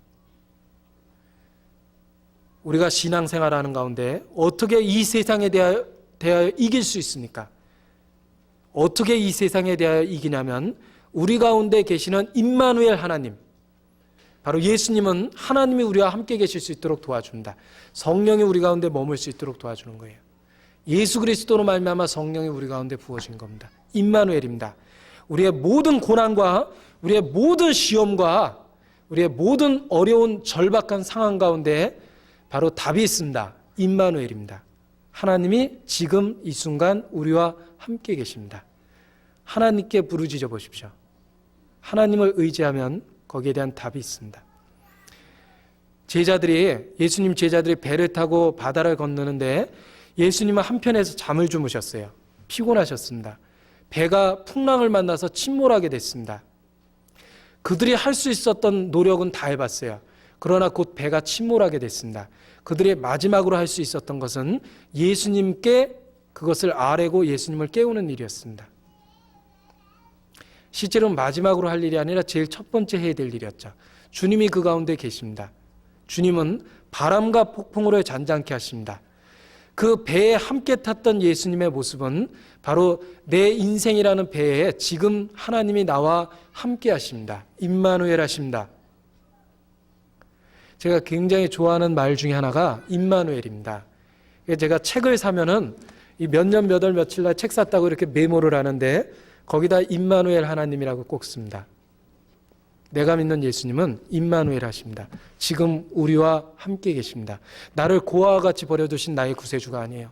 우리가 신앙생활하는 가운데 어떻게 이 세상에 대하여 이길 수 있습니까? 어떻게 이 세상에 대하여 이기냐면 우리 가운데 계시는 임마누엘 하나님, 바로 예수님은 하나님이 우리와 함께 계실 수 있도록 도와준다. 성령이 우리 가운데 머물 수 있도록 도와주는 거예요. 예수 그리스도로 말미암아 성령이 우리 가운데 부어진 겁니다. 임마누엘입니다. 우리의 모든 고난과 우리의 모든 시험과 우리의 모든 어려운 절박한 상황 가운데 바로 답이 있습니다. 임마누엘입니다. 하나님이 지금 이 순간 우리와 함께 계십니다. 하나님께 부르짖어 보십시오. 하나님을 의지하면 거기에 대한 답이 있습니다. 예수님 제자들이 배를 타고 바다를 건너는데 예수님은 한편에서 잠을 주무셨어요. 피곤하셨습니다. 배가 풍랑을 만나서 침몰하게 됐습니다. 그들이 할 수 있었던 노력은 다 해봤어요. 그러나 곧 배가 침몰하게 됐습니다. 그들이 마지막으로 할 수 있었던 것은 예수님께 그것을 아뢰고 예수님을 깨우는 일이었습니다. 실제로는 마지막으로 할 일이 아니라 제일 첫 번째 해야 될 일이었죠. 주님이 그 가운데 계십니다. 주님은 바람과 폭풍으로 잔잔케 하십니다. 그 배에 함께 탔던 예수님의 모습은 바로 내 인생이라는 배에 지금 하나님이 나와 함께 하십니다. 임마누엘 하십니다. 제가 굉장히 좋아하는 말 중에 하나가 임마누엘입니다. 제가 책을 사면은 몇 년 몇 월 며칠 날 책 샀다고 이렇게 메모를 하는데 거기다 임마누엘 하나님이라고 꼭 씁니다. 내가 믿는 예수님은 임마누엘 하십니다. 지금 우리와 함께 계십니다. 나를 고아와 같이 버려두신 나의 구세주가 아니에요.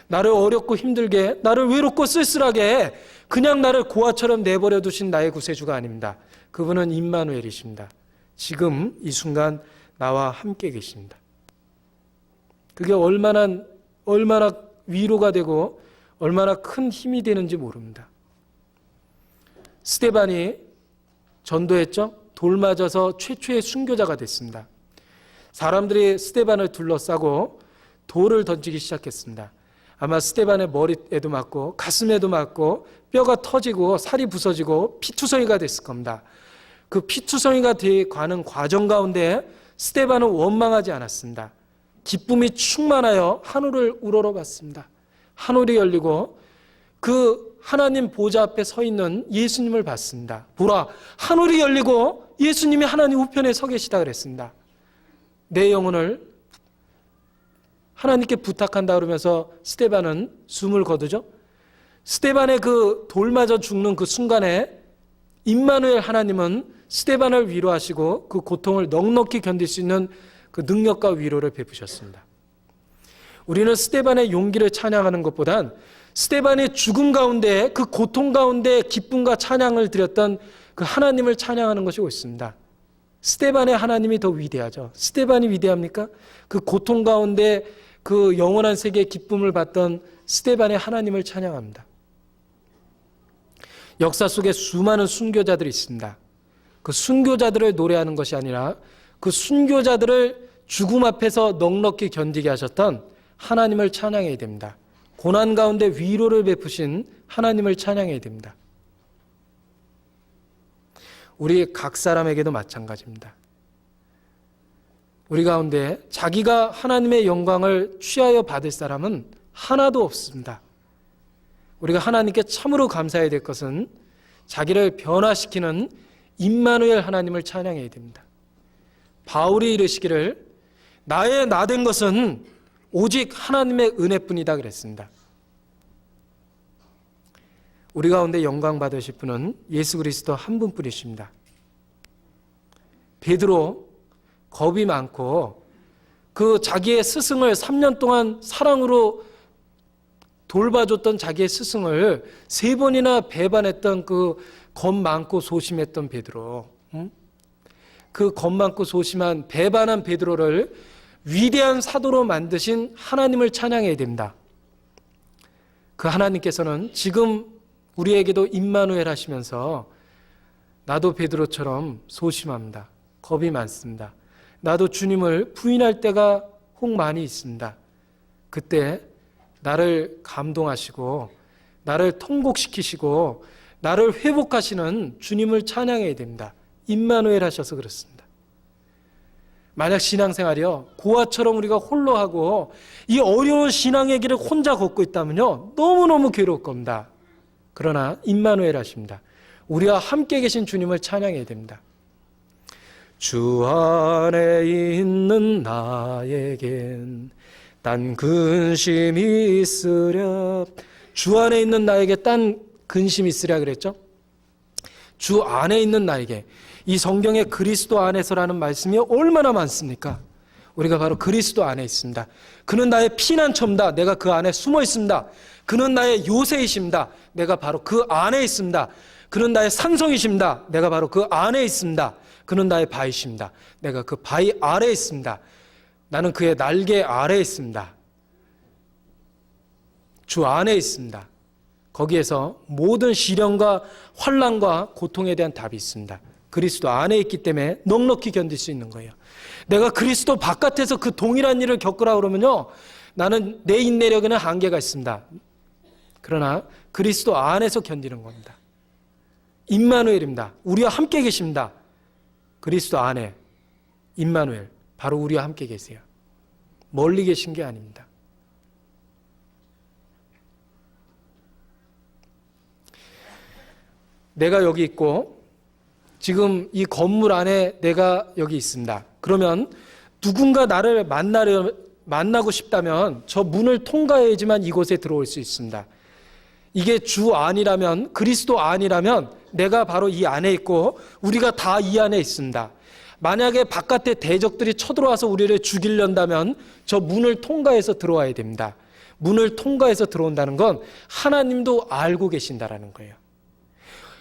나를 어렵고 힘들게, 나를 외롭고 쓸쓸하게 그냥 나를 고아처럼 내버려 두신 나의 구세주가 아닙니다. 그분은 임마누엘이십니다. 지금 이 순간 나와 함께 계십니다. 그게 얼마나 위로가 되고 얼마나 큰 힘이 되는지 모릅니다. 스데반이 전도했죠. 돌 맞아서 최초의 순교자가 됐습니다. 사람들이 스데반을 둘러싸고 돌을 던지기 시작했습니다. 아마 스데반의 머리에도 맞고 가슴에도 맞고 뼈가 터지고 살이 부서지고 피투성이가 됐을 겁니다. 그 피투성이가 되어가는 과정 가운데 스데반은 원망하지 않았습니다. 기쁨이 충만하여 하늘을 우러러봤습니다. 하늘이 열리고 그 하나님 보좌 앞에 서 있는 예수님을 봤습니다. 보라, 하늘이 열리고 예수님이 하나님 우편에 서 계시다 그랬습니다. 내 영혼을 하나님께 부탁한다 그러면서 스데반은 숨을 거두죠. 스데반의 그 돌 맞아 죽는 그 순간에 임마누엘 하나님은 스데반을 위로하시고 그 고통을 넉넉히 견딜 수 있는 그 능력과 위로를 베푸셨습니다. 우리는 스데반의 용기를 찬양하는 것보단 스데반의 죽음 가운데 그 고통 가운데 기쁨과 찬양을 드렸던 그 하나님을 찬양하는 것이 옳습니다. 스데반의 하나님이 더 위대하죠. 스데반이 위대합니까? 그 고통 가운데 그 영원한 세계의 기쁨을 받던 스데반의 하나님을 찬양합니다. 역사 속에 수많은 순교자들이 있습니다. 그 순교자들을 노래하는 것이 아니라 그 순교자들을 죽음 앞에서 넉넉히 견디게 하셨던 하나님을 찬양해야 됩니다. 고난 가운데 위로를 베푸신 하나님을 찬양해야 됩니다. 우리 각 사람에게도 마찬가지입니다. 우리 가운데 자기가 하나님의 영광을 취하여 받을 사람은 하나도 없습니다. 우리가 하나님께 참으로 감사해야 될 것은 자기를 변화시키는 임마누엘 하나님을 찬양해야 됩니다. 바울이 이르시기를 나의 나된 것은 오직 하나님의 은혜뿐이다 그랬습니다. 우리 가운데 영광 받으실 분은 예수 그리스도 한 분뿐이십니다. 베드로 겁이 많고 그 자기의 스승을 3년 동안 사랑으로 돌봐줬던 자기의 스승을 3번이나 배반했던 그 겁 많고 소심했던 베드로, 그 겁 많고 소심한 배반한 베드로를 위대한 사도로 만드신 하나님을 찬양해야 됩니다. 그 하나님께서는 지금 우리에게도 임마누엘 하시면서 나도 베드로처럼 소심합니다. 겁이 많습니다. 나도 주님을 부인할 때가 혹 많이 있습니다. 그때 나를 감동하시고 나를 통곡시키시고 나를 회복하시는 주님을 찬양해야 됩니다. 임마누엘 하셔서 그렇습니다. 만약 신앙생활이요 고아처럼 우리가 홀로 하고 이 어려운 신앙의 길을 혼자 걷고 있다면요 너무너무 괴로울 겁니다. 그러나 임마누엘 하십니다. 우리와 함께 계신 주님을 찬양해야 됩니다. 주 안에 있는 나에겐 딴 근심이 있으랴. 주 안에 있는 나에게 딴 근심이 있으랴 그랬죠. 주 안에 있는 나에게, 이 성경에 그리스도 안에서라는 말씀이 얼마나 많습니까? 우리가 바로 그리스도 안에 있습니다. 그는 나의 피난처입니다. 내가 그 안에 숨어 있습니다. 그는 나의 요새이십니다. 내가 바로 그 안에 있습니다. 그는 나의 산성이십니다. 내가 바로 그 안에 있습니다. 그는 나의 바위십니다. 내가 그 바위 아래에 있습니다. 나는 그의 날개 아래에 있습니다. 주 안에 있습니다. 거기에서 모든 시련과 환난과 고통에 대한 답이 있습니다. 그리스도 안에 있기 때문에 넉넉히 견딜 수 있는 거예요. 내가 그리스도 바깥에서 그 동일한 일을 겪으라 그러면요, 나는 내 인내력에는 한계가 있습니다. 그러나 그리스도 안에서 견디는 겁니다. 임마누엘입니다. 우리와 함께 계십니다. 그리스도 안에 임마누엘, 바로 우리와 함께 계세요. 멀리 계신 게 아닙니다. 내가 여기 있고 지금 이 건물 안에 내가 여기 있습니다. 그러면 누군가 나를 만나고 싶다면 저 문을 통과해야지만 이곳에 들어올 수 있습니다. 이게 주 안이라면, 그리스도 안이라면 내가 바로 이 안에 있고 우리가 다 이 안에 있습니다. 만약에 바깥에 대적들이 쳐들어와서 우리를 죽이려다면 저 문을 통과해서 들어와야 됩니다. 문을 통과해서 들어온다는 건 하나님도 알고 계신다라는 거예요.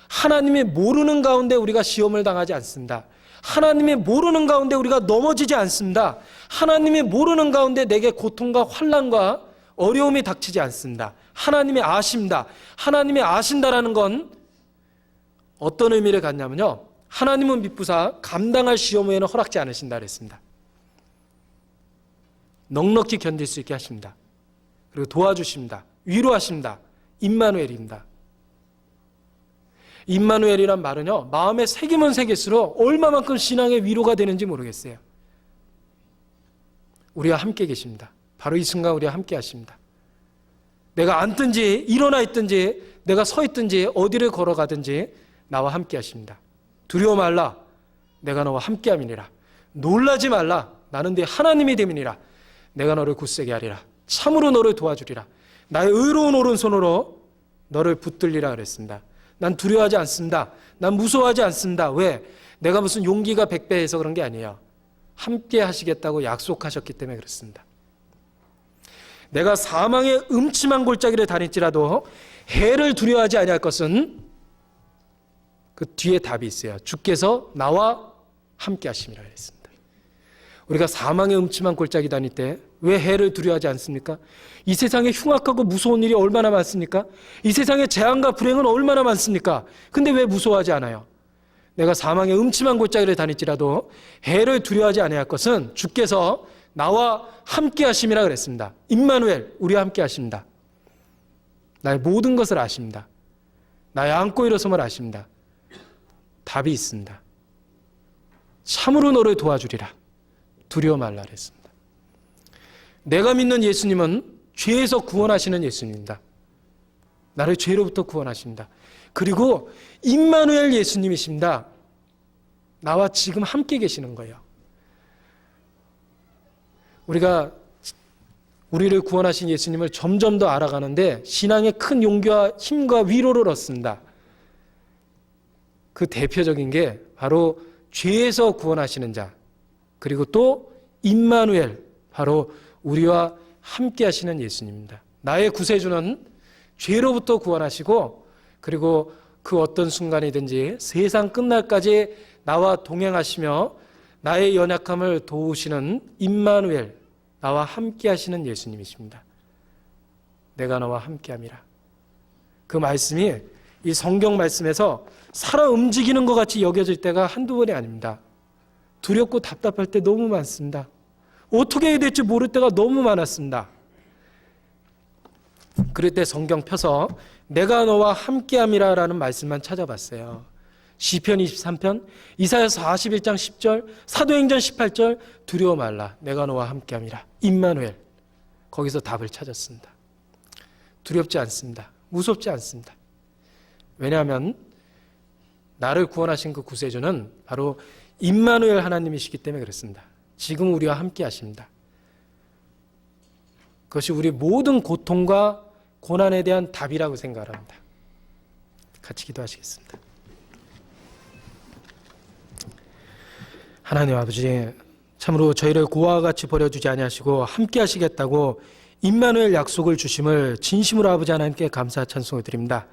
하나님이 모르는 가운데 우리가 시험을 당하지 않습니다. 하나님이 모르는 가운데 우리가 넘어지지 않습니다. 하나님이 모르는 가운데 내게 고통과 환난과 어려움이 닥치지 않습니다. 하나님이 아십니다. 하나님이 아신다라는 건 어떤 의미를 갖냐면요, 하나님은 미쁘사 감당할 시험 외에는 허락지 않으신다 그랬습니다. 넉넉히 견딜 수 있게 하십니다. 그리고 도와주십니다. 위로하십니다. 임마누엘입니다. 임마누엘이란 말은요, 마음에 새기면 새길수록 얼마만큼 신앙의 위로가 되는지 모르겠어요. 우리와 함께 계십니다. 바로 이 순간 우리와 함께 하십니다. 내가 앉든지 일어나 있든지 내가 서 있든지 어디를 걸어가든지 나와 함께 하십니다. 두려워 말라, 내가 너와 함께 함이니라. 놀라지 말라, 나는 네 하나님이 됨이니라. 내가 너를 굳세게 하리라. 참으로 너를 도와주리라. 나의 의로운 오른손으로 너를 붙들리라 그랬습니다. 난 두려워하지 않습니다. 난 무서워하지 않습니다. 왜? 내가 무슨 용기가 100배해서 그런 게 아니에요. 함께 하시겠다고 약속하셨기 때문에 그렇습니다. 내가 사망의 음침한 골짜기를 다닐지라도 해를 두려워하지 아니할 것은 그 뒤에 답이 있어요. 주께서 나와 함께 하심이라 했습니다. 우리가 사망의 음침한 골짜기 다닐 때 왜 해를 두려워하지 않습니까? 이 세상에 흉악하고 무서운 일이 얼마나 많습니까? 이 세상에 재앙과 불행은 얼마나 많습니까? 근데 왜 무서워하지 않아요? 내가 사망의 음침한 골짜기를 다닐지라도 해를 두려워하지 아니할 것은 주께서 나와 함께 하심이라 그랬습니다. 임마누엘, 우리와 함께 하십니다. 나의 모든 것을 아십니다. 나의 안고 일어섬을 아십니다. 답이 있습니다. 참으로 너를 도와주리라. 두려워 말라 그랬습니다. 내가 믿는 예수님은 죄에서 구원하시는 예수님입니다. 나를 죄로부터 구원하십니다. 그리고 임마누엘 예수님이십니다. 나와 지금 함께 계시는 거예요. 우리가 우리를 구원하신 예수님을 점점 더 알아가는데 신앙의 큰 용기와 힘과 위로를 얻습니다. 그 대표적인 게 바로 죄에서 구원하시는 자, 그리고 또 임마누엘, 바로 우리와 함께 하시는 예수님입니다. 나의 구세주는 죄로부터 구원하시고 그리고 그 어떤 순간이든지 세상 끝날까지 나와 동행하시며 나의 연약함을 도우시는 임마누엘, 나와 함께 하시는 예수님이십니다. 내가 너와 함께함이라. 그 말씀이 이 성경 말씀에서 살아 움직이는 것 같이 여겨질 때가 한두 번이 아닙니다. 두렵고 답답할 때 너무 많습니다. 어떻게 해야 될지 모를 때가 너무 많았습니다. 그럴 때 성경 펴서 내가 너와 함께함이라 라는 말씀만 찾아봤어요. 시편 23편, 이사야서 41장 10절, 사도행전 18절, 두려워 말라, 내가 너와 함께함이라. 임마누엘, 거기서 답을 찾았습니다. 두렵지 않습니다. 무섭지 않습니다. 왜냐하면 나를 구원하신 그 구세주는 바로 임마누엘 하나님이시기 때문에 그렇습니다. 지금 우리와 함께 하십니다. 그것이 우리 모든 고통과 고난에 대한 답이라고 생각합니다. 같이 기도하시겠습니다. 하나님 아버지, 참으로 저희를 고아와 같이 버려두지 아니하시고 함께 하시겠다고 임마누엘 약속을 주심을 진심으로 아버지 하나님께 감사 찬송을 드립니다.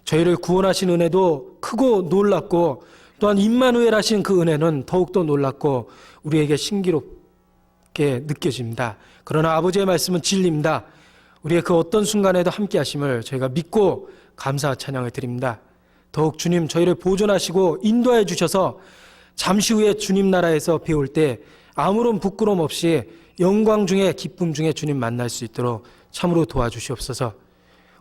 저희를 구원하신 은혜도 크고 놀랍고 또한 임마누엘 하신 그 은혜는 더욱더 놀랍고 우리에게 신기롭게 느껴집니다. 그러나 아버지의 말씀은 진리입니다. 우리의 그 어떤 순간에도 함께 하심을 저희가 믿고 감사와 찬양을 드립니다. 더욱 주님 저희를 보존하시고 인도하여 주셔서 잠시 후에 주님 나라에서 배울 때 아무런 부끄러움 없이 영광 중에 기쁨 중에 주님 만날 수 있도록 참으로 도와주시옵소서.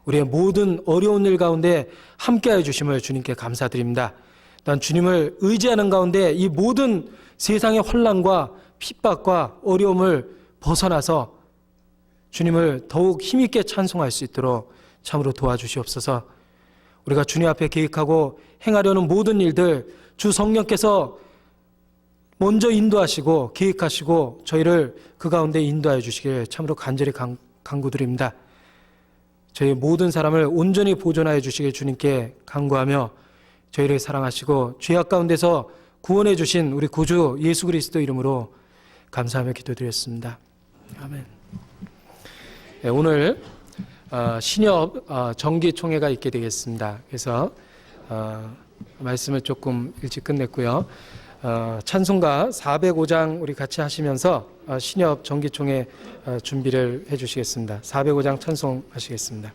우리의 모든 어려운 일 가운데 함께하여 주심을 주님께 감사드립니다. 또한 주님을 의지하는 가운데 이 모든 세상의 혼란과 핍박과 어려움을 벗어나서 주님을 더욱 힘있게 찬송할 수 있도록 참으로 도와주시옵소서. 우리가 주님 앞에 계획하고 행하려는 모든 일들 주 성령께서 먼저 인도하시고 계획하시고 저희를 그 가운데 인도하여 주시길 참으로 간절히 간구드립니다. 저희 모든 사람을 온전히 보존하여 주시길 주님께 간구하며 저희를 사랑하시고 죄악 가운데서 구원해 주신 우리 구주 예수 그리스도 이름으로 감사하며 기도드렸습니다. 아멘. 네, 오늘 신협 정기총회가 있게 되겠습니다. 그래서 말씀을 조금 일찍 끝냈고요. 찬송가 405장 우리 같이 하시면서 신협 정기총회 준비를 해 주시겠습니다. 405장 찬송하시겠습니다.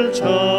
나를